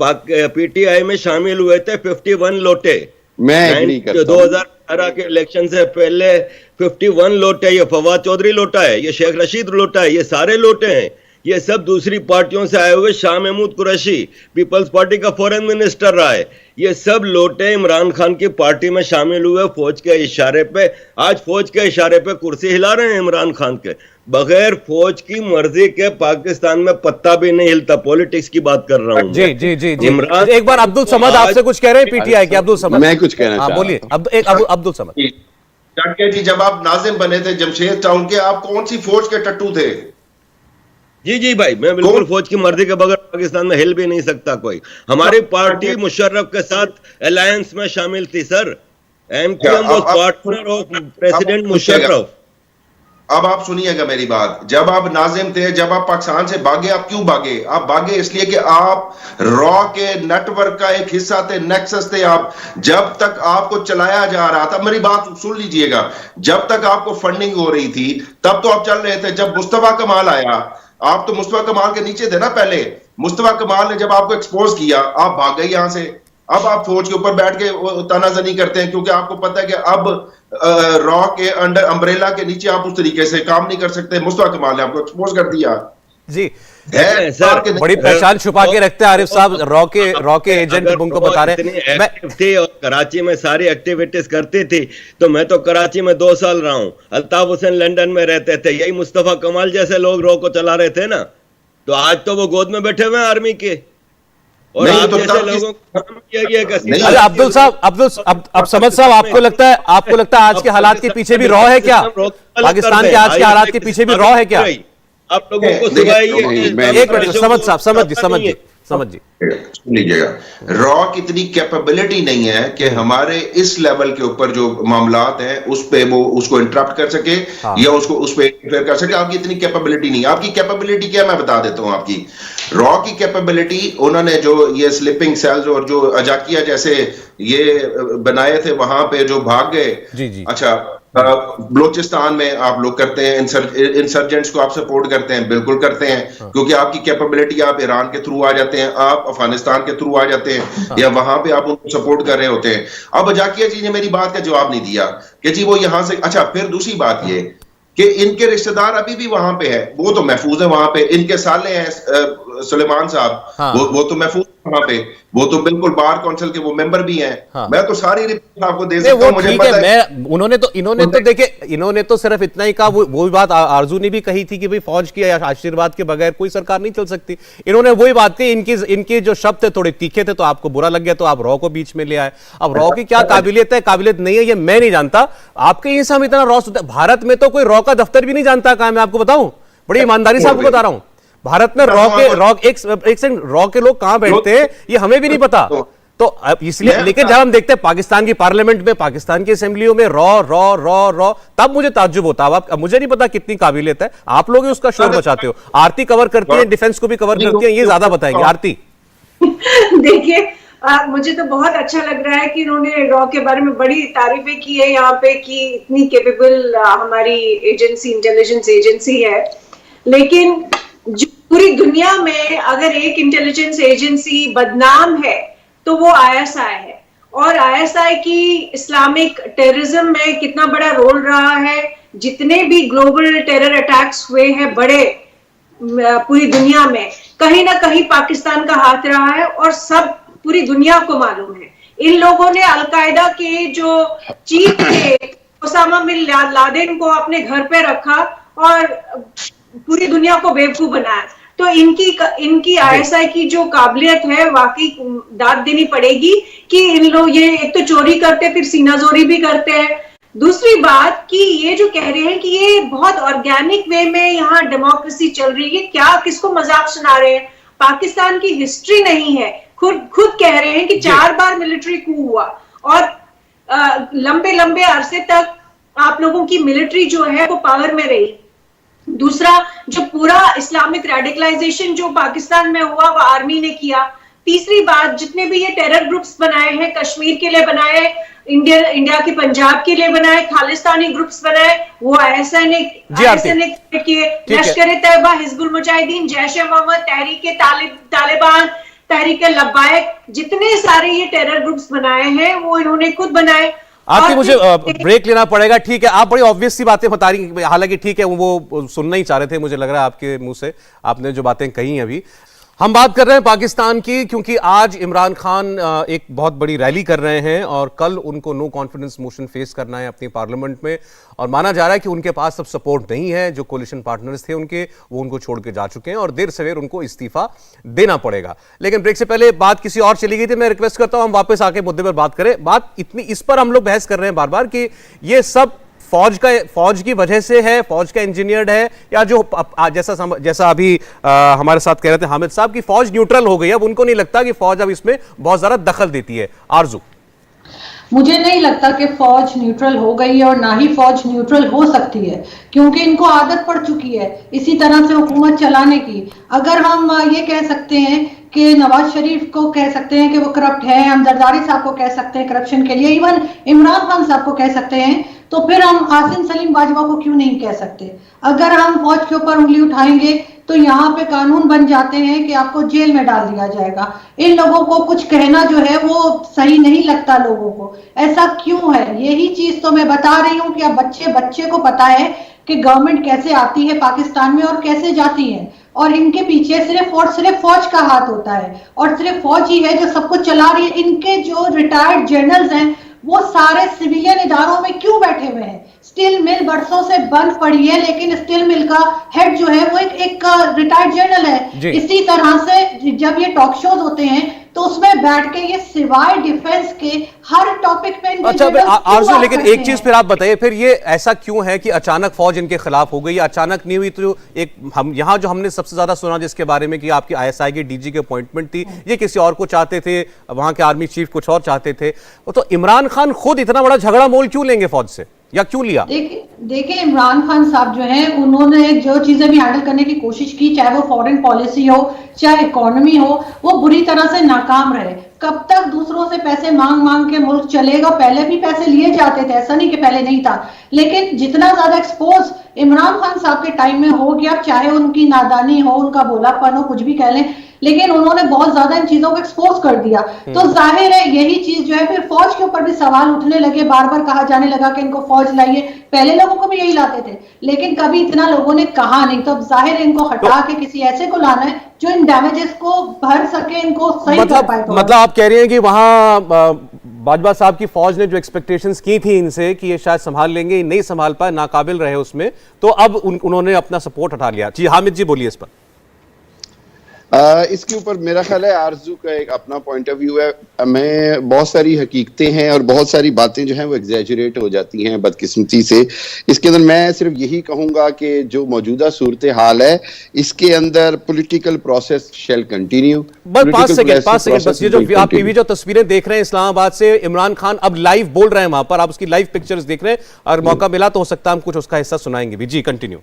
PTI में शामिल हुए थे 51 लोटे।
मैं
2018 के इलेक्शन से पहले 51 लोटे। ये फवाद चौधरी लोटा है, ये शेख रशीद लोटा है, ये सारे लोटे हैं। ये सब दूसरी पार्टियों से आए हुए। शाह महमूद कुरैशी पीपल्स पार्टी का फॉरेन मिनिस्टर रहा है। ये सब लोटे इमरान खान की पार्टी में शामिल हुए फौज के इशारे पे। आज फौज के इशारे पे कुर्सी हिला रहे हैं इमरान खान के। बगैर फौज की मर्जी के पाकिस्तान में पत्ता भी नहीं हिलता। पॉलिटिक्स की बात कर रहा हूँ।
जी जी जी जी। इमरान, एक बार अब्दुल समद आपसे कुछ कह रहे हैं PTI के। अब्दुल समद,
मैं कुछ कहना चाहता हूं।
बोलिए अब्दुल समद।
जी, जब आप नाजिम बने थे जमशेद टाउन के, आप कौन सी फौज के टट्टू थे?
जी भाई, मैं बिल्कुल फौज की मर्जी के बगैर पाकिस्तान में हिल भी नहीं सकता कोई। हमारी पार्टी मुशर्रफ के साथ अलायंस में शामिल थी sir. MQM was partner of president Musharraf.
अब आप सुनिएगा मेरी बात। जब आप नाजिम थे, जब आप पाकिस्तान से भागे, आप क्यों भागे? आप भागे इसलिए कि आप रॉ के नेटवर्क का एक हिस्सा थे, नेक्सस थे आप। जब तक आपको चलाया जा रहा था, मेरी बात सुन लीजिएगा, जब तक आपको फंडिंग हो रही थी तब तो आप चल रहे थे। जब मुस्तफा कमाल आया, आप तो मुस्तफा कमाल के नीचे थे ना पहले। मुस्तफा कमाल ने जब आपको एक्सपोज किया, आप भाग गए यहां से। अब आप फौज के ऊपर बैठ के तानाजनी करते हैं क्योंकि आपको पता है कि अब रॉ के अंडर अम्ब्रेला के नीचे आप उस तरीके से काम नहीं कर सकते। मुस्तफा कमाल ने आपको एक्सपोज कर दिया
जी। बड़ी पहचान छुपा के रखते हैं आरिफ साहब, रॉ के एजेंट उनको बता रहे हैं। मैं
थी और कराची में सारी एक्टिविटीज करती थी, तो मैं तो कराची में 2 साल रहा हूं। अल्ताफ हुसैन लंदन में रहते थे। यही मुस्तफा कमाल जैसे लोग रॉ को चला रहे थे ना। तो आज तो वो गोद में बैठे हुए हैं आर्मी के, और आप जैसे लोगों को काम किया गया।
अब्दुल साहब, अब समझ साहब, आपको लगता है आज के हालात के पीछे भी रॉ है क्या? पाकिस्तान के आज के हालात के पीछे भी रॉ है क्या?
आप लोगों को सिवाय
एक मिनट, समझ जी
लीजिएगा, रॉ की इतनी कैपेबिलिटी नहीं है कि हमारे इस लेवल के ऊपर जो मामलात हैं उस पे वो उसको इंटरप्ट कर सके या उसको उस पे इंटरफेयर कर सके। आपकी इतनी कैपेबिलिटी नहीं। आपकी कैपेबिलिटी क्या, मैं बता देता हूं। आपकी रॉ की कैपेबिलिटी, उन्होंने जो ये स्लीपिंग सेल्स और जो अजाकिया जैसे ये बनाए थे वहां पे जो भाग गए। अच्छा, बलोचिस्तान में आप लोग करते हैं, इंसर्जेंट्स को आप सपोर्ट करते हैं, बिल्कुल करते हैं, क्योंकि आपकी कैपेबिलिटी, आप ईरान के थ्रू आ जाते हैं, आप अफगानिस्तान के थ्रू आ जाते हैं, या वहां पे आप उनको सपोर्ट कर रहे होते हैं। अब अजाकिया जी ने मेरी बात का जवाब नहीं दिया कि जी वो यहां से। अच्छा, फिर दूसरी बात ये कि इनके रिश्तेदार अभी भी वहां पे है, वो तो महफूज है वहां पे। इनके साले हैं सुलेमान साहब, वो तो महफूज वहां पे, वो तो बिल्कुल बार काउंसिल के वो मेंबर भी हैं। मैं तो सारी रिपोर्ट आपको दे सकता हूं, मुझे पता है।
इन्होंने तो सिर्फ इतना ही कहा, वो बात आरजू ने भी कही थी कि भाई फौज की आशीर्वाद के बगैर कोई सरकार नहीं चल सकती। इन्होंने वही बात कही, इनके जो शब्द थे थोड़े तीखे थे, तो आपको बुरा लग गया, तो आप रॉ को बीच में ले आए। अब रॉ की क्या काबिलियत है, काबिलियत नहीं है, ये मैं नहीं जानता। आपके यहीं से हम इतना रॉ सुनते, भारत में तो कोई रॉ का दफ्तर भी नहीं जानता कहां, मैं आपको बताऊं, बड़ी ईमानदारी से आपको बता रहा हूं। भारत में एक सेकंड, रॉ के लोग कहां बैठते हैं ये हमें भी नहीं पता। तो इसलिए, लेकिन जब हम देखते हैं पाकिस्तान की पार्लियामेंट में, पाकिस्तान की असेंबलियों में रॉ, तब मुझे ताज्जुब होता है। अब मुझे नहीं पता कितनी काबिलियत है, आप लोग ही उसका शोर मचाते हो। आरती कवर करती है, डिफेंस को भी कवर करती है, ये ज्यादा बताएंगे आरती।
देखिए, मुझे तो बहुत अच्छा लग रहा है कि इन्होंने रॉ के बारे में बड़ी तारीफें की है यहाँ पे, कि इतनी कैपेबल हमारी एजेंसी, इंटेलिजेंस एजेंसी है। लेकिन जो पूरी दुनिया में अगर एक इंटेलिजेंस एजेंसी बदनाम है तो वो आईएसआई है। और आईएसआई की इस्लामिक टेररिज्म में कितना बड़ा रोल रहा है। जितने भी ग्लोबल टेरर अटैक्स हुए हैं बड़े पूरी दुनिया में, कहीं ना कहीं पाकिस्तान का हाथ रहा है, और सब पूरी दुनिया को मालूम है। इन लोगों ने अलकायदा के जो चीफ थे ओसामा बिन लादेन को अपने घर पे रखा और पूरी दुनिया को बेवकूफ बनाया। तो इनकी आईएसआई की जो काबिलियत है, वाकई दाद देनी पड़ेगी कि इन लोग ये एक तो चोरी करते, फिर सीनाजोरी भी करते हैं। दूसरी बात कि ये जो कह रहे हैं कि ये बहुत ऑर्गेनिक वे में यहाँ डेमोक्रेसी चल रही है, क्या किसको मजाक सुना रहे हैं? पाकिस्तान की हिस्ट्री नहीं है, खुद कह रहे हैं कि 4 बार मिलिट्री कू हुआ और लंबे लंबे अरसे तक आप लोगों की मिलिट्री जो है वो पावर में रही। दूसरा, जो पूरा इस्लामिक रेडिकलाइजेशन जो पाकिस्तान में हुआ वो आर्मी ने किया। तीसरी बात, जितने भी ये टेरर ग्रुप्स बनाए हैं, कश्मीर के लिए बनाए, इंडिया के पंजाब के लिए बनाए, खालिस्तानी ग्रुप्स बनाए, वो आईएसआई ने किए। लश्कर तैयबा, हिजबुल मुजाहिदीन, जैश ए मोहम्मद, तहरीक तालिबान, तहरीक लब्बाइक, जितने सारे ये टेरर ग्रुप्स बनाए हैं वो इन्होंने खुद बनाए।
आपकी मुझे ब्रेक लेना पड़ेगा, ठीक है। आप बड़ी ऑब्वियस सी बातें बता रही, हालांकि ठीक है, वो सुनना ही चाह रहे थे, मुझे लग रहा है आपके मुंह से आपने जो बातें कही अभी। हम बात कर रहे हैं पाकिस्तान की, क्योंकि आज इमरान खान एक बहुत बड़ी रैली कर रहे हैं और कल उनको नो कॉन्फिडेंस मोशन फेस करना है अपनी पार्लियामेंट में, और माना जा रहा है कि उनके पास अब सपोर्ट नहीं है। जो कोलिशन पार्टनर्स थे उनके, वो उनको छोड़ के जा चुके हैं और देर सवेर उनको इस्तीफा देना पड़ेगा। लेकिन ब्रेक से पहले बात किसी और चली गई थी, मैं रिक्वेस्ट करता हूं हम वापस आके मुद्दे पर बात करें। बात इतनी इस पर हम लोग बहस कर रहे हैं बार बार कि ये सब फौज की वजह से है, फौज का इंजीनियर्ड है, या जो जैसा अभी हमारे साथ कह रहे थे हामिद साहब की फौज न्यूट्रल हो गई, अब उनको नहीं लगता कि फौज अब इसमें बहुत ज्यादा दखल देती है। आरजू,
मुझे नहीं लगता कि फौज न्यूट्रल हो गई है, और ना ही फौज न्यूट्रल हो सकती है, क्योंकि इनको आदत पड़ चुकी है इसी तरह से हुकूमत चलाने की। अगर हम ये कह सकते हैं कि नवाज शरीफ को कह सकते हैं कि वो करप्ट है, हम जरदारी साहब को कह सकते हैं करप्शन के लिए, इवन इमरान खान साहब को कह सकते हैं, तो फिर हम आसिम सलीम बाजवा को क्यों नहीं कह सकते? अगर हम फौज के ऊपर उंगली उठाएंगे तो यहाँ पे कानून बन जाते हैं कि आपको जेल में डाल दिया जाएगा। इन लोगों को कुछ कहना जो है वो सही नहीं लगता लोगों को। ऐसा क्यों है? यही चीज तो मैं बता रही हूँ कि अब बच्चे को पता है कि गवर्नमेंट कैसे आती है पाकिस्तान में और कैसे जाती है, और इनके पीछे सिर्फ और सिर्फ फौज का हाथ होता है, और सिर्फ फौज ही है जो सब कुछ चला रही है। इनके जो रिटायर्ड जनरल्स हैं वो सारे सिविलियन इदारों में क्यों बैठे हुए हैं? स्टील मिल बरसों से बंद पड़ी है, लेकिन स्टील मिल का हेड जो है वो एक रिटायर्ड जनरल है। इसी तरह से जब ये टॉक शोज होते हैं तो उसमें बैठ के ये सिवाय डिफेंस के हर टॉपिक पे
अच्छा आरजू, लेकिन एक चीज फिर आप बताइए, फिर ये ऐसा क्यों है कि अचानक फौज इनके खिलाफ हो गई? अचानक नहीं हुई। तो एक हम यहाँ जो हमने सबसे ज्यादा सुना जिसके बारे में कि आपकी ISI की DG की अपॉइंटमेंट थी, ये किसी और को चाहते थे, वहां के आर्मी चीफ कुछ और चाहते थे, तो इमरान खान खुद इतना बड़ा झगड़ा मोल क्यों लेंगे फौज से, या क्यों लिया?
देखिए इमरान खान साहब जो हैं उन्होंने जो चीजें भी हैंडल करने की कोशिश की, चाहे वो फॉरेन पॉलिसी हो चाहे इकोनॉमी हो, वो बुरी तरह से नाकाम रहे। कब तक दूसरों से पैसे मांग मांग के मुल्क चलेगा? पहले भी पैसे लिए जाते थे, ऐसा नहीं कि पहले नहीं था, लेकिन जितना ज्यादा एक्सपोज इमरान खान साहब के टाइम में हो गया, चाहे उनकी नादानी हो, उनका भोलापन हो, कुछ भी कह लें, लेकिन उन्होंने बहुत ज्यादा इन चीजों को एक्सपोज कर दिया। तो जाहिर है यही चीज जो है फिर फौज के ऊपर भी सवाल उठने लगे, बार बार कहा जाने लगा कि इनको फौज लाइए। पहले लोगों को भी यही लाते थे, लेकिन कभी इतना लोगों ने कहा नहीं। तो अब जाहिर है इनको हटा के किसी ऐसे को लाना है जो इन डैमेजेस को भर सके, इनको सही कर पाए।
मतलब आप कह रहे हैं कि वहां बाजवा साहब की फौज ने जो एक्सपेक्टेशंस की थी इनसे कि ये शायद संभाल लेंगे, नहीं संभाल पाए, नाकाबिल रहे उसमें, तो अब उन्होंने अपना सपोर्ट हटा लिया। जी हामिद जी बोलिए इस पर।
इसके ऊपर मेरा ख्याल है आरजू का एक अपना पॉइंट ऑफ व्यू है। मैं बहुत सारी हकीकतें हैं और बहुत सारी बातें जो हैं वो एग्जैजरेट हो जाती हैं बदकिस्मती से। इसके अंदर मैं सिर्फ यही कहूंगा कि जो मौजूदा सूरत हाल है इसके अंदर पॉलिटिकल प्रोसेस शेल कंटिन्यू।
बस 5 सेकंड बस, ये जो आप टीवी जो तस्वीरें देख रहे हैं इस्लामाबाद से, इमरान खान अब लाइव बोल रहे हैं वहां पर, आप उसकी लाइव पिक्चर्स देख रहे हैं, और मौका मिला तो हो सकता है हम कुछ उसका हिस्सा सुनाएंगे भी। जी कंटिन्यू।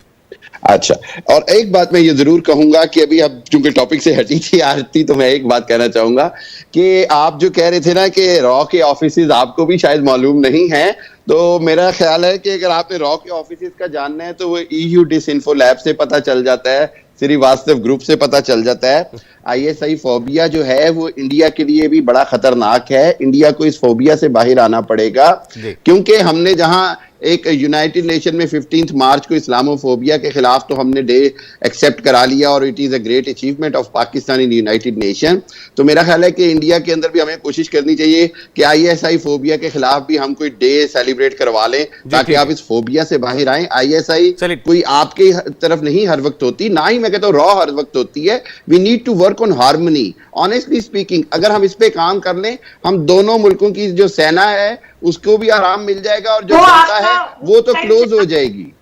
अच्छा, और एक बात मैं ये जरूर कहूंगा कि अभी अब चूंकि टॉपिक से हटी थी आरती, तो मैं एक बात कहना चाहूंगा कि आप जो कह रहे थे ना कि रॉ के ऑफिसेज आपको भी शायद मालूम नहीं है, तो मेरा ख्याल है कि अगर आपने रॉ के ऑफिसेज का जानना है तो वो EU डिसइंफो लैब से पता चल जाता है, श्रीवास्तव ग्रुप से पता चल जाता है। ISI फोबिया जो है वो इंडिया के लिए भी बड़ा खतरनाक है। इंडिया को इस फोबिया से बाहर आना पड़ेगा, क्योंकि हमने जहां एक यूनाइटेड नेशन में 15 मार्च को इस्लामोफोबिया के खिलाफ तो हमने डे एक्सेप्ट करा लिया, और it is a great achievement of Pakistan in United nation. तो मेरा ख्याल है कि इंडिया के अंदर भी हमें कोशिश करनी चाहिए कि ISI फोबिया के खिलाफ भी हम कोई डे सेलिब्रेट करवा लें, ताकि आप इस फोबिया से बाहर आए। ISI कोई आपके तरफ नहीं हर वक्त होती, ना ही मैं कहता हूँ रॉ हर वक्त होती है। We need to work on harmony. Honestly speaking, अगर हम इस पे काम कर लें, हम दोनों मुल्कों की जो सेना है उसको भी आराम मिल जाएगा, और जो जनता है वो तो क्लोज हो जाएगी।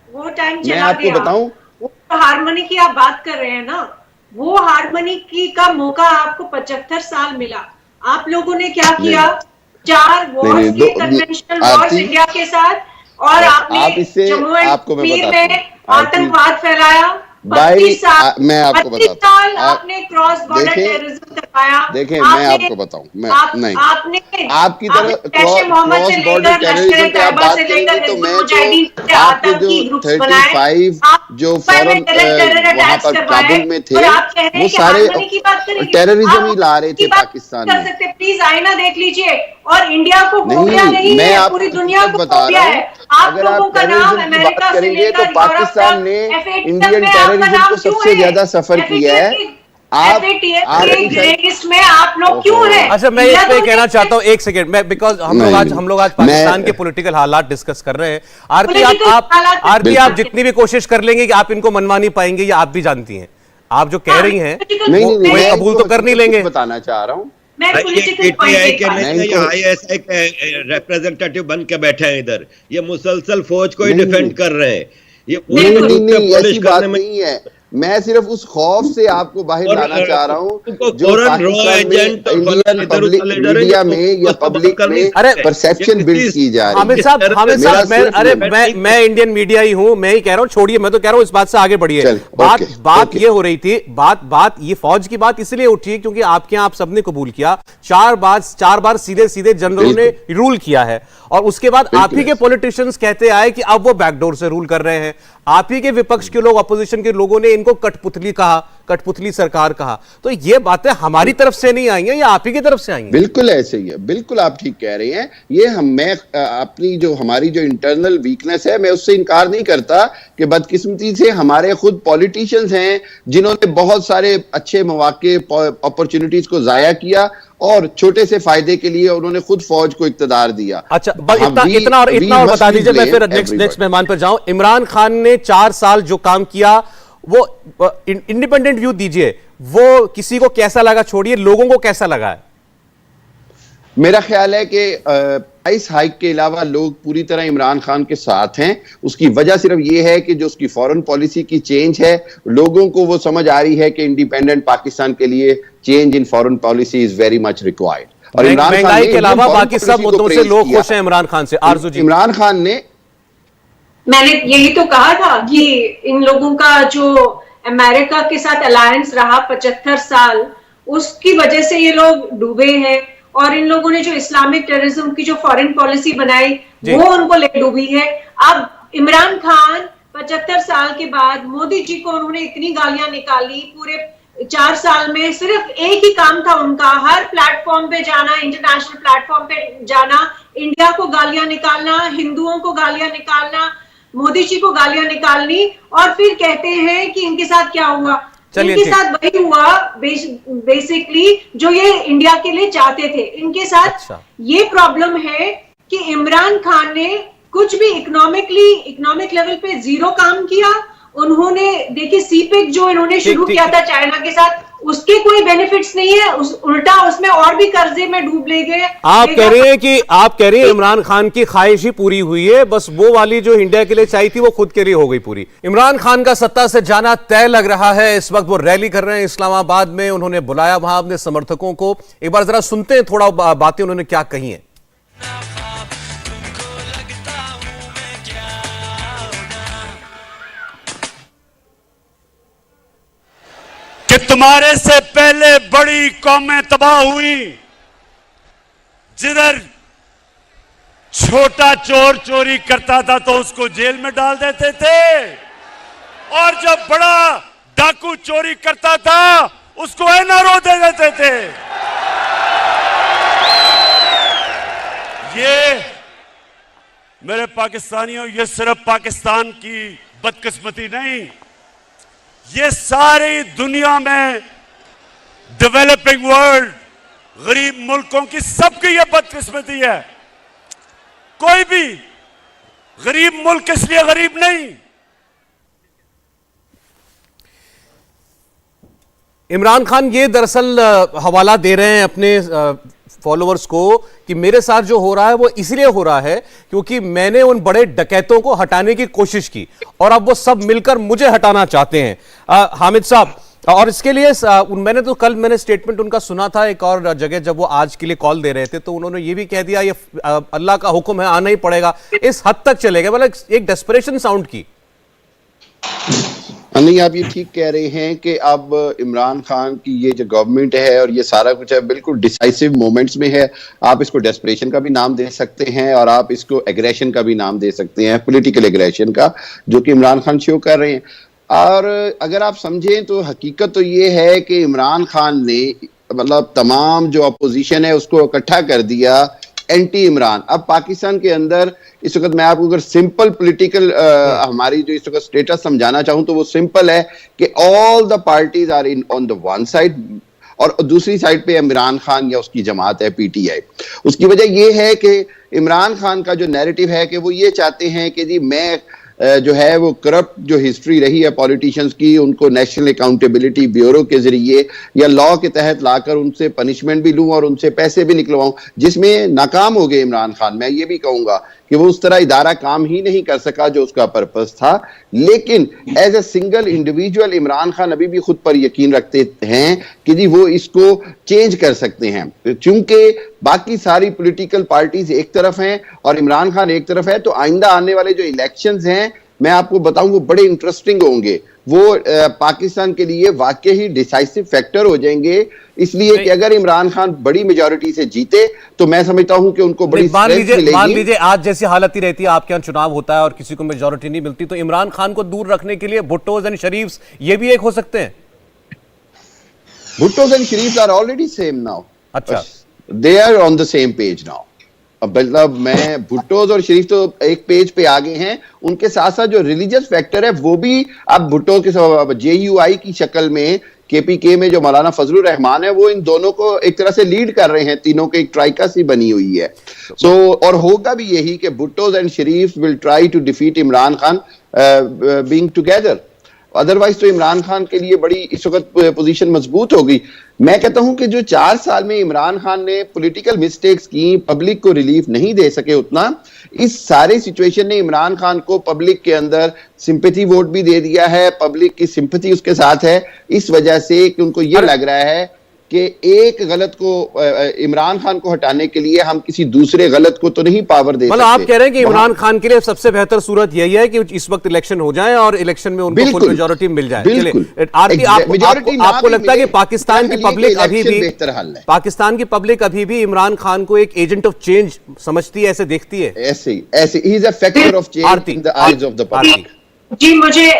वो टाइम
मैं आपको बताऊं,
वो हारमोनी की आप बात कर रहे हैं ना, वो हारमोनी की का मौका आपको 75 साल मिला। आप लोगों ने क्या किया? 4 वॉर्स किए, कन्वेंशनल वॉर्स इंडिया के साथ, और आपने जम्मू एंड कश्मीर में आतंकवाद फैलाया। 32 साल
मैं आपको बताता हूं,
आपने क्रॉस बॉर्डर टेररिज्म करवाया।
देखें मैं आपको बताऊं, मैं नहीं आपकी तरह क्रॉस बॉर्डर टेररिज्म पे आप बात करेंगे तो मैं जो आपके जो 35 जो फौरन वहां पर काबुल में थे वो सारे टेररिज्म ही ला रहे थे पाकिस्तान में।
प्लीज आईना देख लीजिए, और इंडिया को फोबिया नहीं है, पूरी दुनिया को फोबिया है।
अगर आप टेररिज्म की बात करेंगे तो पाकिस्तान ने इंडियन टेररिज्म को सबसे ज्यादा सफर किया है। आप
लिस्ट में आप लोग क्यों हैं?
अच्छा, मैं इस पे कहना चाहता हूँ एक सेकंड में, बिकॉज हम लोग आज पाकिस्तान के पॉलिटिकल हालात डिस्कस कर रहे हैं। आरती आप जितनी भी कोशिश कर लेंगे कि आप इनको मनवा नहीं पाएंगे, ये आप भी जानती हैं। आप जो कह रही हैं वो कबूल तो कर नहीं लेंगे।
बताना चाह रहा हूँ,
ISI के रिप्रेजेंटेटिव बन के बैठे हैं इधर, ये मुसलसल फौज को ही डिफेंड कर रहे हैं। ये
नहीं ऐसी बात नहीं है, मैं सिर्फ उस खौफ से आपको बाहर लाना चाह रहा हूँ जो इंडियन पब्लिक मीडिया में या पब्लिक में परसेप्शन बिल्ड की जा रही है।
हामिद साहब, मैं इंडियन मीडिया ही हूँ, मैं ही कह रहा हूँ, छोड़िए, मैं तो कह रहा हूँ इस बात से आगे बढ़िए। बात ये हो रही थी, बात ये फौज की बात इसलिए उठी क्योंकि आपके यहाँ आप सबने कबूल किया 4 बार सीधे जनरलों ने रूल किया है, और उसके बाद आप ही के पॉलिटिशियंस कहते आए कि अब वो बैकडोर से रूल कर रहे हैं। आप ही के विपक्ष के लोग, अपोजिशन के लोगों ने इनको कठपुतली कहा, कठपुतली सरकार कहा। तो ये बातें हमारी तरफ से नहीं आई हैं, या आप ही की तरफ से आई हैं?
बिल्कुल ऐसे ही है, बिल्कुल आप ठीक कह रहे हैं। ये मैं अपनी जो हमारी जो इंटरनल वीकनेस है मैं उससे इनकार नहीं करता कि बदकिस्मती से हमारे खुद पॉलिटिशियंस हैं जिन्होंने बहुत सारे अच्छे मौके अपॉर्चुनिटीज को जाया किया, और छोटे से फायदे के लिए उन्होंने खुद फौज को इक्तदार दिया।
अच्छा, इतना और बता दीजिए, मैं फिर नेक्स्ट मेहमान पर जाऊं। इमरान खान ने 4 साल जो काम किया, वो इंडिपेंडेंट व्यू दीजिए, वो किसी को कैसा लगा, छोड़िए लोगों को कैसा लगा है?
मेरा ख्याल है कि प्राइस हाइक के अलावा लोग पूरी तरह इमरान खान के साथ हैं। उसकी वजह सिर्फ ये है कि जो उसकी फॉरेन पॉलिसी की चेंज है, लोगों को वो समझ आ रही है कि इंडिपेंडेंट पाकिस्तान के लिए change in foreign policy is very much required. और इमरान खान के अलावा बाकी सब मुद्दों से लोग खुश हैं इमरान खान से। आरजू जी, इमरान खान ने,
मैंने यही तो कहा था कि इन लोगों का जो अमेरिका के साथ अलायंस रहा 75 साल, उसकी वजह से ये लोग डूबे हैं। और इन लोगों ने जो इस्लामिक टेररिज्म की जो फॉरेन पॉलिसी बनाई, वो उनको ले डूबी है। अब इमरान खान 75 साल के बाद मोदी जी को उन्होंने इतनी गालियां निकाली, पूरे 4 साल में सिर्फ एक ही काम था उनका, हर प्लेटफॉर्म पे जाना, इंटरनेशनल प्लेटफॉर्म पे जाना, इंडिया को गालियां निकालना, हिंदुओं को गालियां निकालना, मोदी जी को गालियां निकालनी, और फिर कहते हैं कि इनके साथ क्या हुआ। इनके साथ वही हुआ बेसिकली जो ये इंडिया के लिए चाहते थे। इनके साथ ये प्रॉब्लम है कि इमरान खान ने कुछ भी इकोनॉमिक लेवल पे जीरो काम किया। उन्होंने देखिए सीपेक जो इन्होंने शुरू किया था चाइना के साथ, उसके कोई बेनिफिट्स नहीं है, उल्टा उसमें और भी कर्जे में डूब ले गए।
आप कह रहे हैं इमरान खान की ख्वाहिश ही पूरी हुई है, बस वो वाली जो इंडिया के लिए चाहिए थी वो खुद के लिए हो गई पूरी। इमरान खान का सत्ता से जाना तय लग रहा है। इस वक्त वो रैली कर रहे हैं इस्लामाबाद में, उन्होंने बुलाया वहां अपने समर्थकों को। एक बार जरा सुनते हैं थोड़ा बातें उन्होंने क्या कही है।
कि तुम्हारे से पहले बड़ी कौमें तबाह हुई, जिधर छोटा चोर चोरी करता था तो उसको जेल में डाल देते थे, और जब बड़ा डाकू चोरी करता था उसको एनआरओ दे देते थे। ये मेरे पाकिस्तानियों, ये सिर्फ पाकिस्तान की बदकिस्मती नहीं, ये सारी दुनिया में डेवलपिंग वर्ल्ड, गरीब मुल्कों की सबकी ये बदकिस्मती है। कोई भी गरीब मुल्क इसलिए गरीब नहीं।
इमरान खान ये दरअसल हवाला दे रहे हैं अपने फॉलोअर्स को कि मेरे साथ जो हो रहा है वो इसलिए हो रहा है क्योंकि मैंने उन बड़े डकैतों को हटाने की कोशिश की और अब वो सब मिलकर मुझे हटाना चाहते हैं। हामिद साहब, और इसके लिए मैंने स्टेटमेंट उनका सुना था एक और जगह जब वो आज के लिए कॉल दे रहे थे, तो उन्होंने ये भी कह दिया ये अल्लाह का हुक्म है, आना ही पड़ेगा। इस हद तक चलेगा, मतलब एक डेस्परेशन साउंड की।
नहीं, आप ये ठीक कह रहे हैं कि अब इमरान खान की ये जो गवर्नमेंट है और ये सारा कुछ है बिल्कुल डिसाइसिव मोमेंट्स में है। आप इसको डेस्परेशन का भी नाम दे सकते हैं और आप इसको एग्रेशन का भी नाम दे सकते हैं, पॉलिटिकल एग्रेशन का, जो कि इमरान खान शो कर रहे हैं। और अगर आप समझें तो हकीकत तो ये है कि इमरान खान ने मतलब तमाम जो अपोजिशन है उसको इकट्ठा कर दिया एंटी इमरान। अब पाकिस्तान के अंदर इस वक्त मैं आपको अगर सिंपल पॉलिटिकल हमारी जो इस वक्त स्टेटस समझाना चाहूं तो वो सिंपल है कि all the parties are in on the one side और दूसरी साइड पे इमरान खान या उसकी जमात है पीटीआई। उसकी वजह ये है कि इमरान खान का जो नैरेटिव है कि वो ये चाहते हैं कि जी मैं जो है वो करप्ट जो हिस्ट्री रही है पॉलिटिशियंस की, उनको नेशनल अकाउंटेबिलिटी ब्यूरो के जरिए या लॉ के तहत लाकर उनसे पनिशमेंट भी लूं और उनसे पैसे भी निकलवाऊं, जिसमें नाकाम हो गए इमरान खान। मैं ये भी कहूंगा कि वो उस तरह इदारा काम ही नहीं कर सका जो उसका पर्पस था। लेकिन as a single individual Imran Khan अभी भी खुद पर यकीन रखते हैं कि जी वो इसको चेंज कर सकते हैं। चूंकि बाकी सारी पॉलिटिकल पार्टीज एक तरफ हैं और इमरान खान एक तरफ है, तो आइंदा आने वाले जो इलेक्शंस हैं मैं आपको बताऊं वो बड़े इंटरेस्टिंग होंगे। वो पाकिस्तान के लिए वाकई ही डिसाइसिव फैक्टर हो जाएंगे, इसलिए कि अगर इमरान खान बड़ी मेजॉरिटी से जीते तो मैं समझता हूं कि उनको बड़ी
मान लीजिए आज जैसी हालत ही रहती है, आपके यहाँ चुनाव होता है और किसी को मेजॉरिटी नहीं मिलती, तो इमरान खान को दूर रखने के लिए भुट्टोज एंड शरीफ ये भी एक हो सकते हैं।
Bhuttos and Sharif are already same now.
अच्छा,
they are on the same page now. मतलब मैं भुट्टोज और शरीफ तो एक पेज पे आ गए हैं, उनके साथ साथ जो रिलीजियस फैक्टर है वो भी अब भुट्टो के JUI की शक्ल में KPK में जो मौलाना फजलुर रहमान है वो इन दोनों को एक तरह से लीड कर रहे हैं, तीनों के एक ट्राइका सी बनी हुई है। और होगा भी यही कि Bhutto and Sharif will try to defeat Imran Khan being together. Otherwise तो इमरान खान के लिए बड़ी इस वक्त पोजीशन मजबूत होगी। मैं कहता हूं कि जो 4 साल में इमरान खान ने पॉलिटिकल मिस्टेक्स की, पब्लिक को रिलीफ नहीं दे सके उतना, इस सारे सिचुएशन ने इमरान खान को पब्लिक के अंदर सिंपैथी वोट भी दे दिया है, पब्लिक की सिंपैथी उसके साथ है, इस वजह से कि उनको ये लग रहा है कि एक गलत को इमरान खान को हटाने के लिए हम किसी दूसरे गलत को तो नहीं पावर दे सकते।
मतलब आप कह रहे हैं कि इमरान खान के लिए सबसे बेहतर सूरत यही है कि इस वक्त इलेक्शन हो जाए और इलेक्शन में उनको फुल मेजॉरिटी मिल जाए। आरती, आपको लगता है कि पाकिस्तान की पब्लिक अभी भी, पाकिस्तान की पब्लिक अभी भी इमरान खान को एक एजेंट ऑफ चेंज समझती है, ऐसे देखती है?
ऐसे ही is a factor of change in the eyes of the public.
जी, मुझे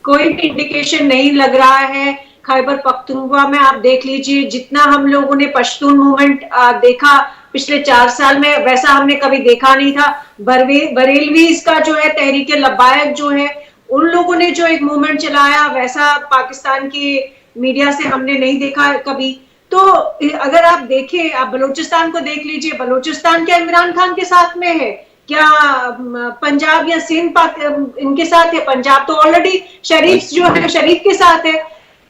कोई इंडिकेशन नहीं लग रहा है। खैबर पख्तूनख्वा में आप देख लीजिए, जितना हम लोगों ने पश्तून मूवमेंट देखा पिछले 4 साल में, वैसा हमने कभी देखा नहीं था। बरेलवीज का जो है तहरीके लब्बायक जो है, उन लोगों ने जो एक मूवमेंट चलाया, वैसा पाकिस्तान की मीडिया से हमने नहीं देखा कभी। तो अगर आप देखें, आप बलूचिस्तान को देख लीजिए, बलूचिस्तान क्या इमरान खान के साथ में है? क्या पंजाब या सिंध इनके साथ है? पंजाब तो ऑलरेडी शरीफ जो है, शरीफ के साथ है।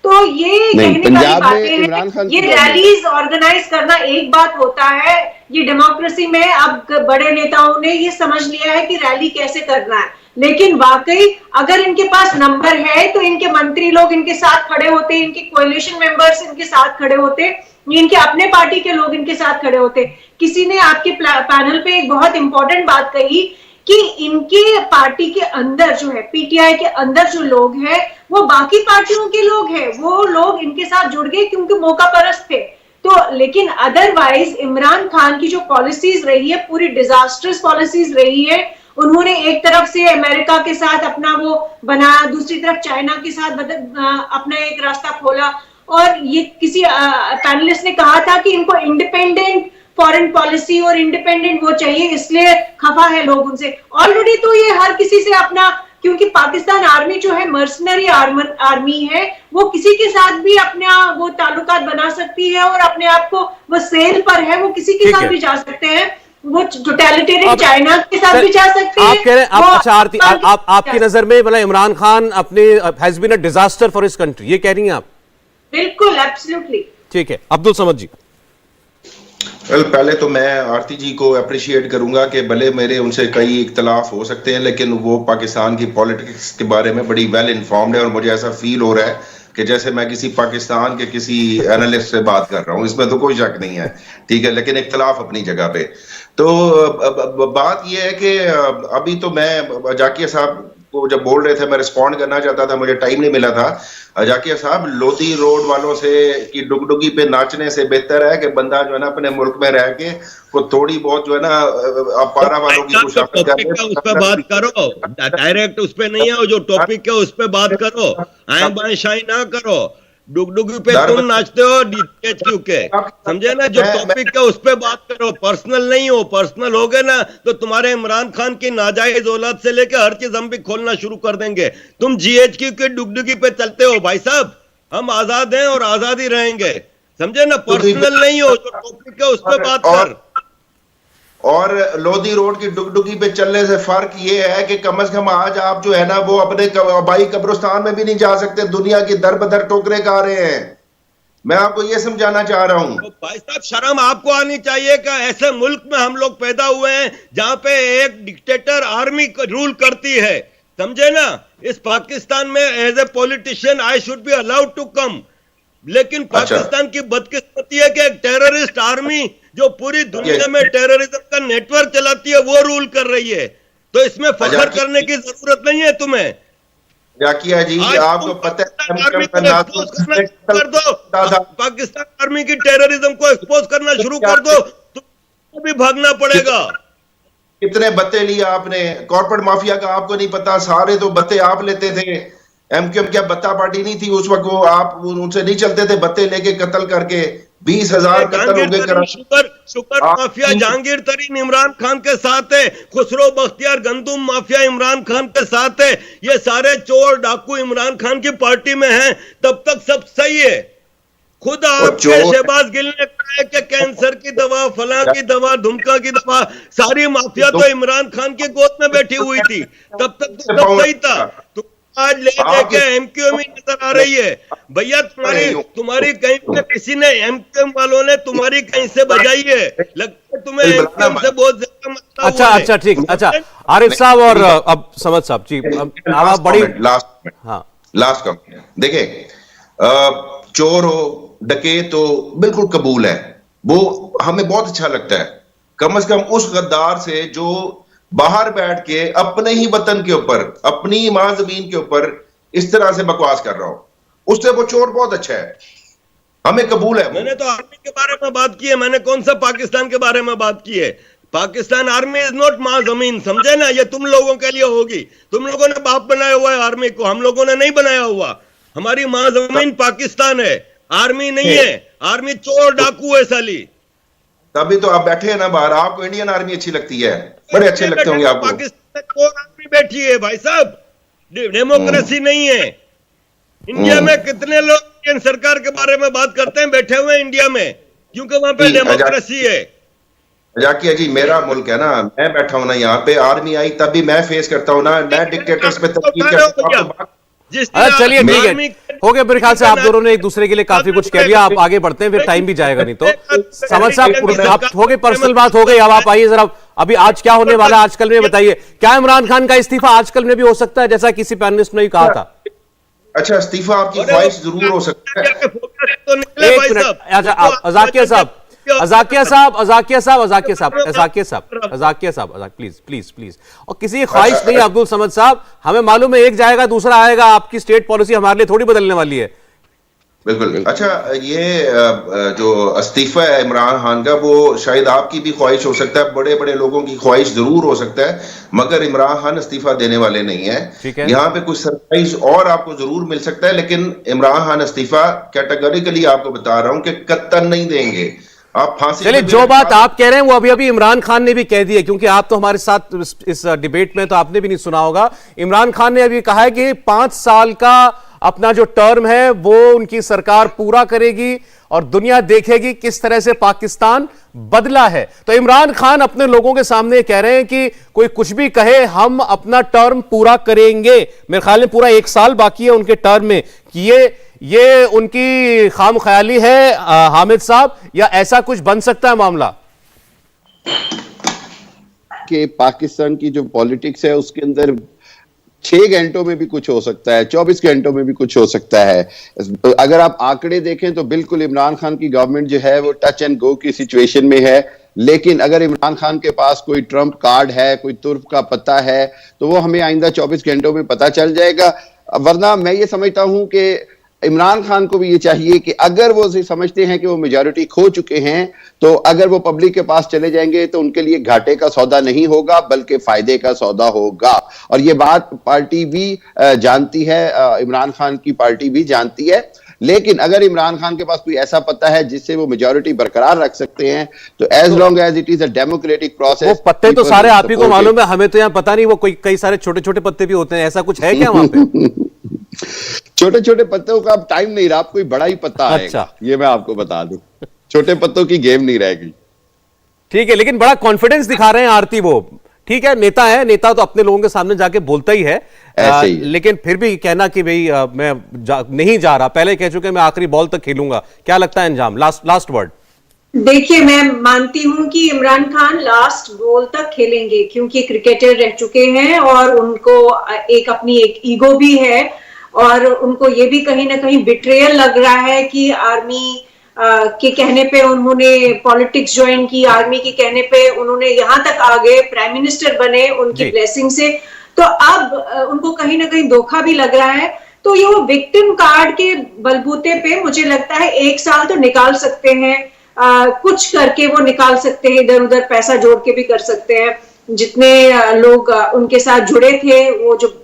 तो ये कहने वाली बातें हैं। ये रैलीज ऑर्गेनाइज करना एक बात होता है, ये डेमोक्रेसी में अब बड़े नेताओं ने ये समझ लिया है कि रैली कैसे करना है। लेकिन वाकई अगर इनके पास नंबर है तो इनके मंत्री लोग इनके साथ खड़े होते, इनके कोalition मेंबर्स इनके साथ खड़े होते, इनके अपने पार्टी के लोग इनके साथ खड़े होते। किसी ने आपके पैनल पे एक बहुत इंपॉर्टेंट बात कही कि इनके पार्टी के अंदर जो है, पीटीआई के अंदर जो लोग हैं वो बाकी पार्टियों के लोग हैं, वो लोग इनके साथ जुड़ गए क्योंकि मौका परस्त थे। तो लेकिन अदरवाइज इमरान खान की जो पॉलिसीज रही है, पूरी डिजास्टर्स पॉलिसीज रही है। उन्होंने एक तरफ से अमेरिका के साथ अपना वो बनाया, दूसरी तरफ चाइना के साथ अपना एक रास्ता खोला। और ये किसी पैनलिस्ट ने कहा था कि इनको इंडिपेंडेंट फॉरेन पॉलिसी और इंडिपेंडेंट वो चाहिए, इसलिए खफा है लोग उनसे। ऑलरेडी तो ये हर किसी से अपना, क्योंकि पाकिस्तान आर्मी जो है मर्सनरी आर्मी है, वो किसी के साथ भी अपना वो ताल्लुकात बना सकती है और अपने आप को वो सेल पर है, वो किसी के साथ भी जा सकते हैं, वो टोटलिटेरियन चाइना के साथ भी जा सकते हैं।
आप कह रहे हैं, अच्छा आरती, आपकी नजर में मतलब इमरान खान अपने has been a disaster for his country, ये कह रही हैं आप?
बिल्कुल, एब्सोल्युटली।
ठीक है, अब्दुल समद जी।
पहले तो मैं आरती जी को अप्रिशिएट करूंगा कि भले मेरे उनसे कई इख्तलाफ हो सकते हैं, लेकिन वो पाकिस्तान की पॉलिटिक्स के बारे में बड़ी वेल इन्फॉर्म्ड है और मुझे ऐसा फील हो रहा है कि जैसे मैं किसी पाकिस्तान के किसी एनालिस्ट से बात कर रहा हूं। इसमें तो कोई शक नहीं है, ठीक है, लेकिन इख्तलाफ अपनी जगह पे। तो बात यह है कि अभी तो मैं जाकिया साहब को जब बोल रहे थे, मैं रिस्पॉन्ड करना चाहता था, मुझे टाइम नहीं मिला था। जाकिया साहब, लोधी रोड वालों से की डुगडुगी पे नाचने से बेहतर है कि बंदा जो है ना अपने मुल्क में रह के को थोड़ी बहुत जो है ना पारा वालों की
उस पे बात करो, डायरेक्ट उस पे नहीं है, जो टॉपिक है उस पे बात करो, आए बाएं शाई ना करो। डुगडुगी पे तुम नाचते हो DHQ के, समझे ना? जो टॉपिक है उस पे बात करो, पर्सनल नहीं हो। पर्सनल हो गए ना तो तुम्हारे इमरान खान की नाजायज औलाद से लेकर हर चीज हम भी खोलना शुरू कर देंगे। तुम GHQ के डुगडुगी पे चलते हो भाई साहब, हम आजाद हैं और आजाद ही रहेंगे, समझे ना? पर्सनल नहीं हो, जो टॉपिक है उस पे बात कर।
और लोधी रोड की डुगडुगी पे चलने से फर्क ये है कि कम से कम आज आप जो है ना वो अपने आबाई कब्रिस्तान में भी नहीं जा सकते, दुनिया की दर बदर टोकरे खा रहे हैं। मैं आपको ये समझाना चाह रहा हूं।
तो भाई साहब, शर्म आपको आनी चाहिए कि ऐसे मुल्क में हम लोग पैदा हुए हैं जहां पे एक डिक्टेटर आर्मी रूल करती है, समझे ना? इस पाकिस्तान में as a politician I should be allowed to come, लेकिन पाकिस्तान की बदकिस्मती है कि एक टेररिस्ट आर्मी जो पूरी दुनिया में टेररिज्म का नेटवर्क चलाती है वो रूल कर रही है। तो इसमें फख्र करने की जरूरत नहीं है तुम्हें।
जाकिया जी, आपको पता है
कर दो, पाकिस्तान आर्मी की टेररिज्म को एक्सपोज करना शुरू कर दो, तो भी भागना पड़ेगा।
कितने बत्ते लिए आपने? कॉर्पोरेट माफिया का आपको नहीं पता? सारे तो बत्ते आप लेते थे। MQM क्या बत्ता पार्टी नहीं थी उस वक्त? वो आप उनसे नहीं चलते थे बत्ते लेके कत्ल करके? 20,000 कत्ल हो गए।
शुगर माफिया जहांगीर तरीन इमरान खान के साथ है, खुसरो बख्तियार गंदुम माफिया इमरान खान के साथ है, ये सारे चोर डाकू इमरान खान की पार्टी में हैं, तब तक सब सही है। खुद आपके शहबाज गिल ने कहा है कि कैंसर की दवा, फला की दवा, धुमका की दवा, सारी माफिया तो इमरान खान की गोद में बैठी हुई थी, तब तक तो सब सही था। तो आज ले जाके एमक्यूएम ही नजर आ रही है। भैया तुम्हारी कहीं पे किसी ने, एमक्यूएम वालों ने तुम्हारी कहीं से बजाई है, लगता है तुम्हें एमक्यूएम से बहुत ज्यादा मसला हुआ है।
अच्छा ठीक, अच्छा आरिफ साहब और अब समझ साहब जी, आवाज बड़ी
लास्ट कमेंट देखिए, चोर हो डकैत हो बिल्कुल कबूल है, वो हमें बहुत अच्छा लगता है। कम से कम उस गद्दार से जो बाहर बैठ के अपने ही वतन के ऊपर, अपनी मां जमीन के ऊपर इस तरह से बकवास कर रहा हो, उससे वो चोर बहुत अच्छा है, हमें कबूल है।
मैंने तो आर्मी के बारे में बात की है, मैंने कौन सा पाकिस्तान के बारे में बात की है? पाकिस्तान आर्मी इज नॉट मां जमीन, समझे ना? ये तुम लोगों के लिए होगी, तुम लोगों ने बाप बनाया हुआ है आर्मी को, हम लोगों ने नहीं बनाया हुआ। हमारी मां जमीन पाकिस्तान है, आर्मी नहीं है। आर्मी चोर डाकू है साली।
तभी तो आप बैठे हैं ना बाहर, आपको इंडियन आर्मी अच्छी लगती है, बड़े अच्छे लगते होंगे आपको।
पाकिस्तान में चोर आर्मी बैठी है भाई साहब, डेमोक्रेसी नहीं है। इंडिया में कितने लोग इंडियन सरकार के बारे में बात करते हैं बैठे हुए इंडिया में, क्योंकि वहां पे डेमोक्रेसी है।
जाकिया जी, मेरा मुल्क है ना, मैं बैठा हूं ना यहाँ पे, आर्मी आई तब भी मैं फेस करता हूं ना, मैं डिक्टेटर्स पे तनकीद करता हूं।
चलिए ठीक है, हो गया मेरे ख्याल से आप दोनों ने एक दूसरे के लिए काफी कुछ कह लिया, आप आगे बढ़ते हैं, फिर टाइम भी जाएगा नहीं तो। समझ साहब, आप हो गए, पर्सनल बात हो गई, अब आप आइए जरा, अभी आज क्या होने वाला है आजकल में बताइए। क्या इमरान खान का इस्तीफा आजकल में भी हो सकता है, जैसा किसी पैनलिस्ट ने भी कहा था?
अच्छा, इस्तीफा आपकी ख्वाहिश जरूर हो सकता है।
एक मिनट, अच्छा अज़ाकिया साहब, प्लीज। और किसी की ख्वाहिश नहीं है अब्दुल समद साहब, हमें मालूम है एक जाएगा दूसरा आएगा, आपकी स्टेट पॉलिसी हमारे लिए थोड़ी बदलने वाली है।
बिल्कुल। अच्छा, ये जो इस्तीफा है इमरान खान का, वो शायद आपकी भी ख्वाहिश हो सकता है, बड़े बड़े लोगों की ख्वाहिश जरूर हो सकता है, मगर इमरान खान इस्तीफा देने वाले नहीं है। यहाँ पे कुछ सरप्राइज और आपको जरूर मिल सकता है, लेकिन इमरान खान इस्तीफा कैटेगोरिकली आपको बता रहा हूं कि कतई नहीं देंगे। आप फांसी,
चलिए जो बात आप कह रहे हैं वो अभी इमरान खान ने भी कह दी है, क्योंकि आप तो हमारे साथ इस डिबेट में, तो आपने भी नहीं सुना होगा। इमरान खान ने अभी कहा है कि 5 साल का अपना जो टर्म है वो उनकी सरकार पूरा करेगी और दुनिया देखेगी किस तरह से पाकिस्तान बदला है। तो इमरान खान अपने लोगों के सामने कह रहे हैं कि कोई कुछ भी कहे, हम अपना टर्म पूरा करेंगे। मेरे ख्याल में पूरा 1 साल बाकी है उनके टर्म में, कि ये उनकी खाम ख्याली है हामिद साहब, या ऐसा कुछ बन सकता है मामला?
कि पाकिस्तान की जो पॉलिटिक्स है उसके अंदर 6 घंटों में भी कुछ हो सकता है, 24 घंटों में भी कुछ हो सकता है। अगर आप आंकड़े देखें तो बिल्कुल इमरान खान की गवर्नमेंट जो है वो टच एंड गो की सिचुएशन में है, लेकिन अगर इमरान खान के पास कोई ट्रम्प कार्ड है, कोई तुर्क का पता है, तो वो हमें आइंदा 24 घंटों में पता चल जाएगा। वरना मैं ये समझता हूं कि इमरान खान को भी ये चाहिए कि अगर वो समझते हैं कि वो मेजॉरिटी खो चुके हैं, तो अगर वो पब्लिक के पास चले जाएंगे तो उनके लिए घाटे का सौदा नहीं होगा बल्कि फायदे का सौदा होगा। और ये बात पार्टी भी जानती है, इमरान खान की पार्टी भी जानती है। लेकिन अगर इमरान खान के पास कोई ऐसा पता है जिससे वो मेजॉरिटी बरकरार रख सकते हैं, तो as long as it is a democratic process.
वो पत्ते तो सारे आप ही को मालूम है, हमें तो यहाँ पता नहीं, वो कोई कई सारे छोटे छोटे पत्ते भी होते हैं, ऐसा कुछ है क्या वहां पे?
छोटे छोटे पत्तों का अब टाइम नहीं रहा, आपको कोई बड़ा ही पत्ता
अच्छा
आएगा, ये मैं आपको बता दूं। छोटे पत्तों की गेम नहीं रहेगी।
ठीक है, लेकिन बड़ा कॉन्फिडेंस दिखा रहे हैं आरती वो। ठीक है, नेता है, नेता तो अपने लोगों के सामने जाके बोलता ही है, लेकिन फिर भी कहना कि भाई मैं नहीं जा रहा, पहले कह चुके मैं आखिरी बॉल तक खेलूंगा, क्या लगता है अंजाम? Last word.
देखिए, मैं मानती हूं कि इमरान खान लास्ट बॉल तक खेलेंगे, क्योंकि क्रिकेटर रह चुके हैं और उनको अपनी एक ईगो भी है, और उनको ये भी कहीं ना कहीं बिट्रेयल लग रहा है कि आर्मी के कहने पे उन्होंने पॉलिटिक्स ज्वाइन की, आर्मी के कहने पे उन्होंने यहाँ तक आ गए, प्राइम मिनिस्टर बने उनकी ब्लेसिंग से, तो अब उनको कहीं ना कहीं धोखा भी लग रहा है। तो ये वो विक्टिम कार्ड के बलबूते पे मुझे लगता है 1 साल तो निकाल सकते हैं, कुछ करके वो निकाल सकते हैं, इधर उधर पैसा जोड़ के भी कर सकते हैं। जितने लोग उनके साथ जुड़े थे, वो जो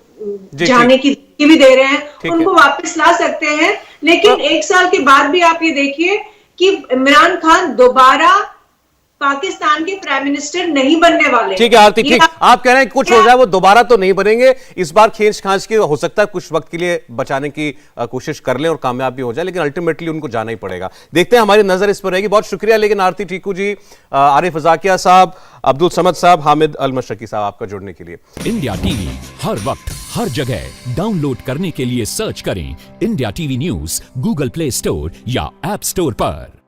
जाने की भी दे रहे हैं, उनको वापस ला सकते हैं। लेकिन 1 साल के बाद भी आप ये देखिए कि इमरान खान दोबारा पाकिस्तान के प्राइम मिनिस्टर नहीं बनने वाले।
ठीक है आरती, ठीक, आप कह रहे हैं कुछ हो जाए वो दोबारा तो नहीं बनेंगे, इस बार खींच खांच के हो सकता है कुछ वक्त के लिए बचाने की कोशिश कर लें और कामयाब भी हो जाए, लेकिन अल्टीमेटली उनको जाना ही पड़ेगा। देखते हैं, हमारी नजर इस पर रहेगी। बहुत शुक्रिया लेकिन आरती टीकू जी, आरिफ ज़ाकिया साहब, अब्दुल समद साहब, हामिद अल मशरकी साहब, आपका जुड़ने के लिए।
इंडिया टीवी हर वक्त हर जगह डाउनलोड करने के लिए सर्च करें India TV news Google play store या ऐप स्टोर पर।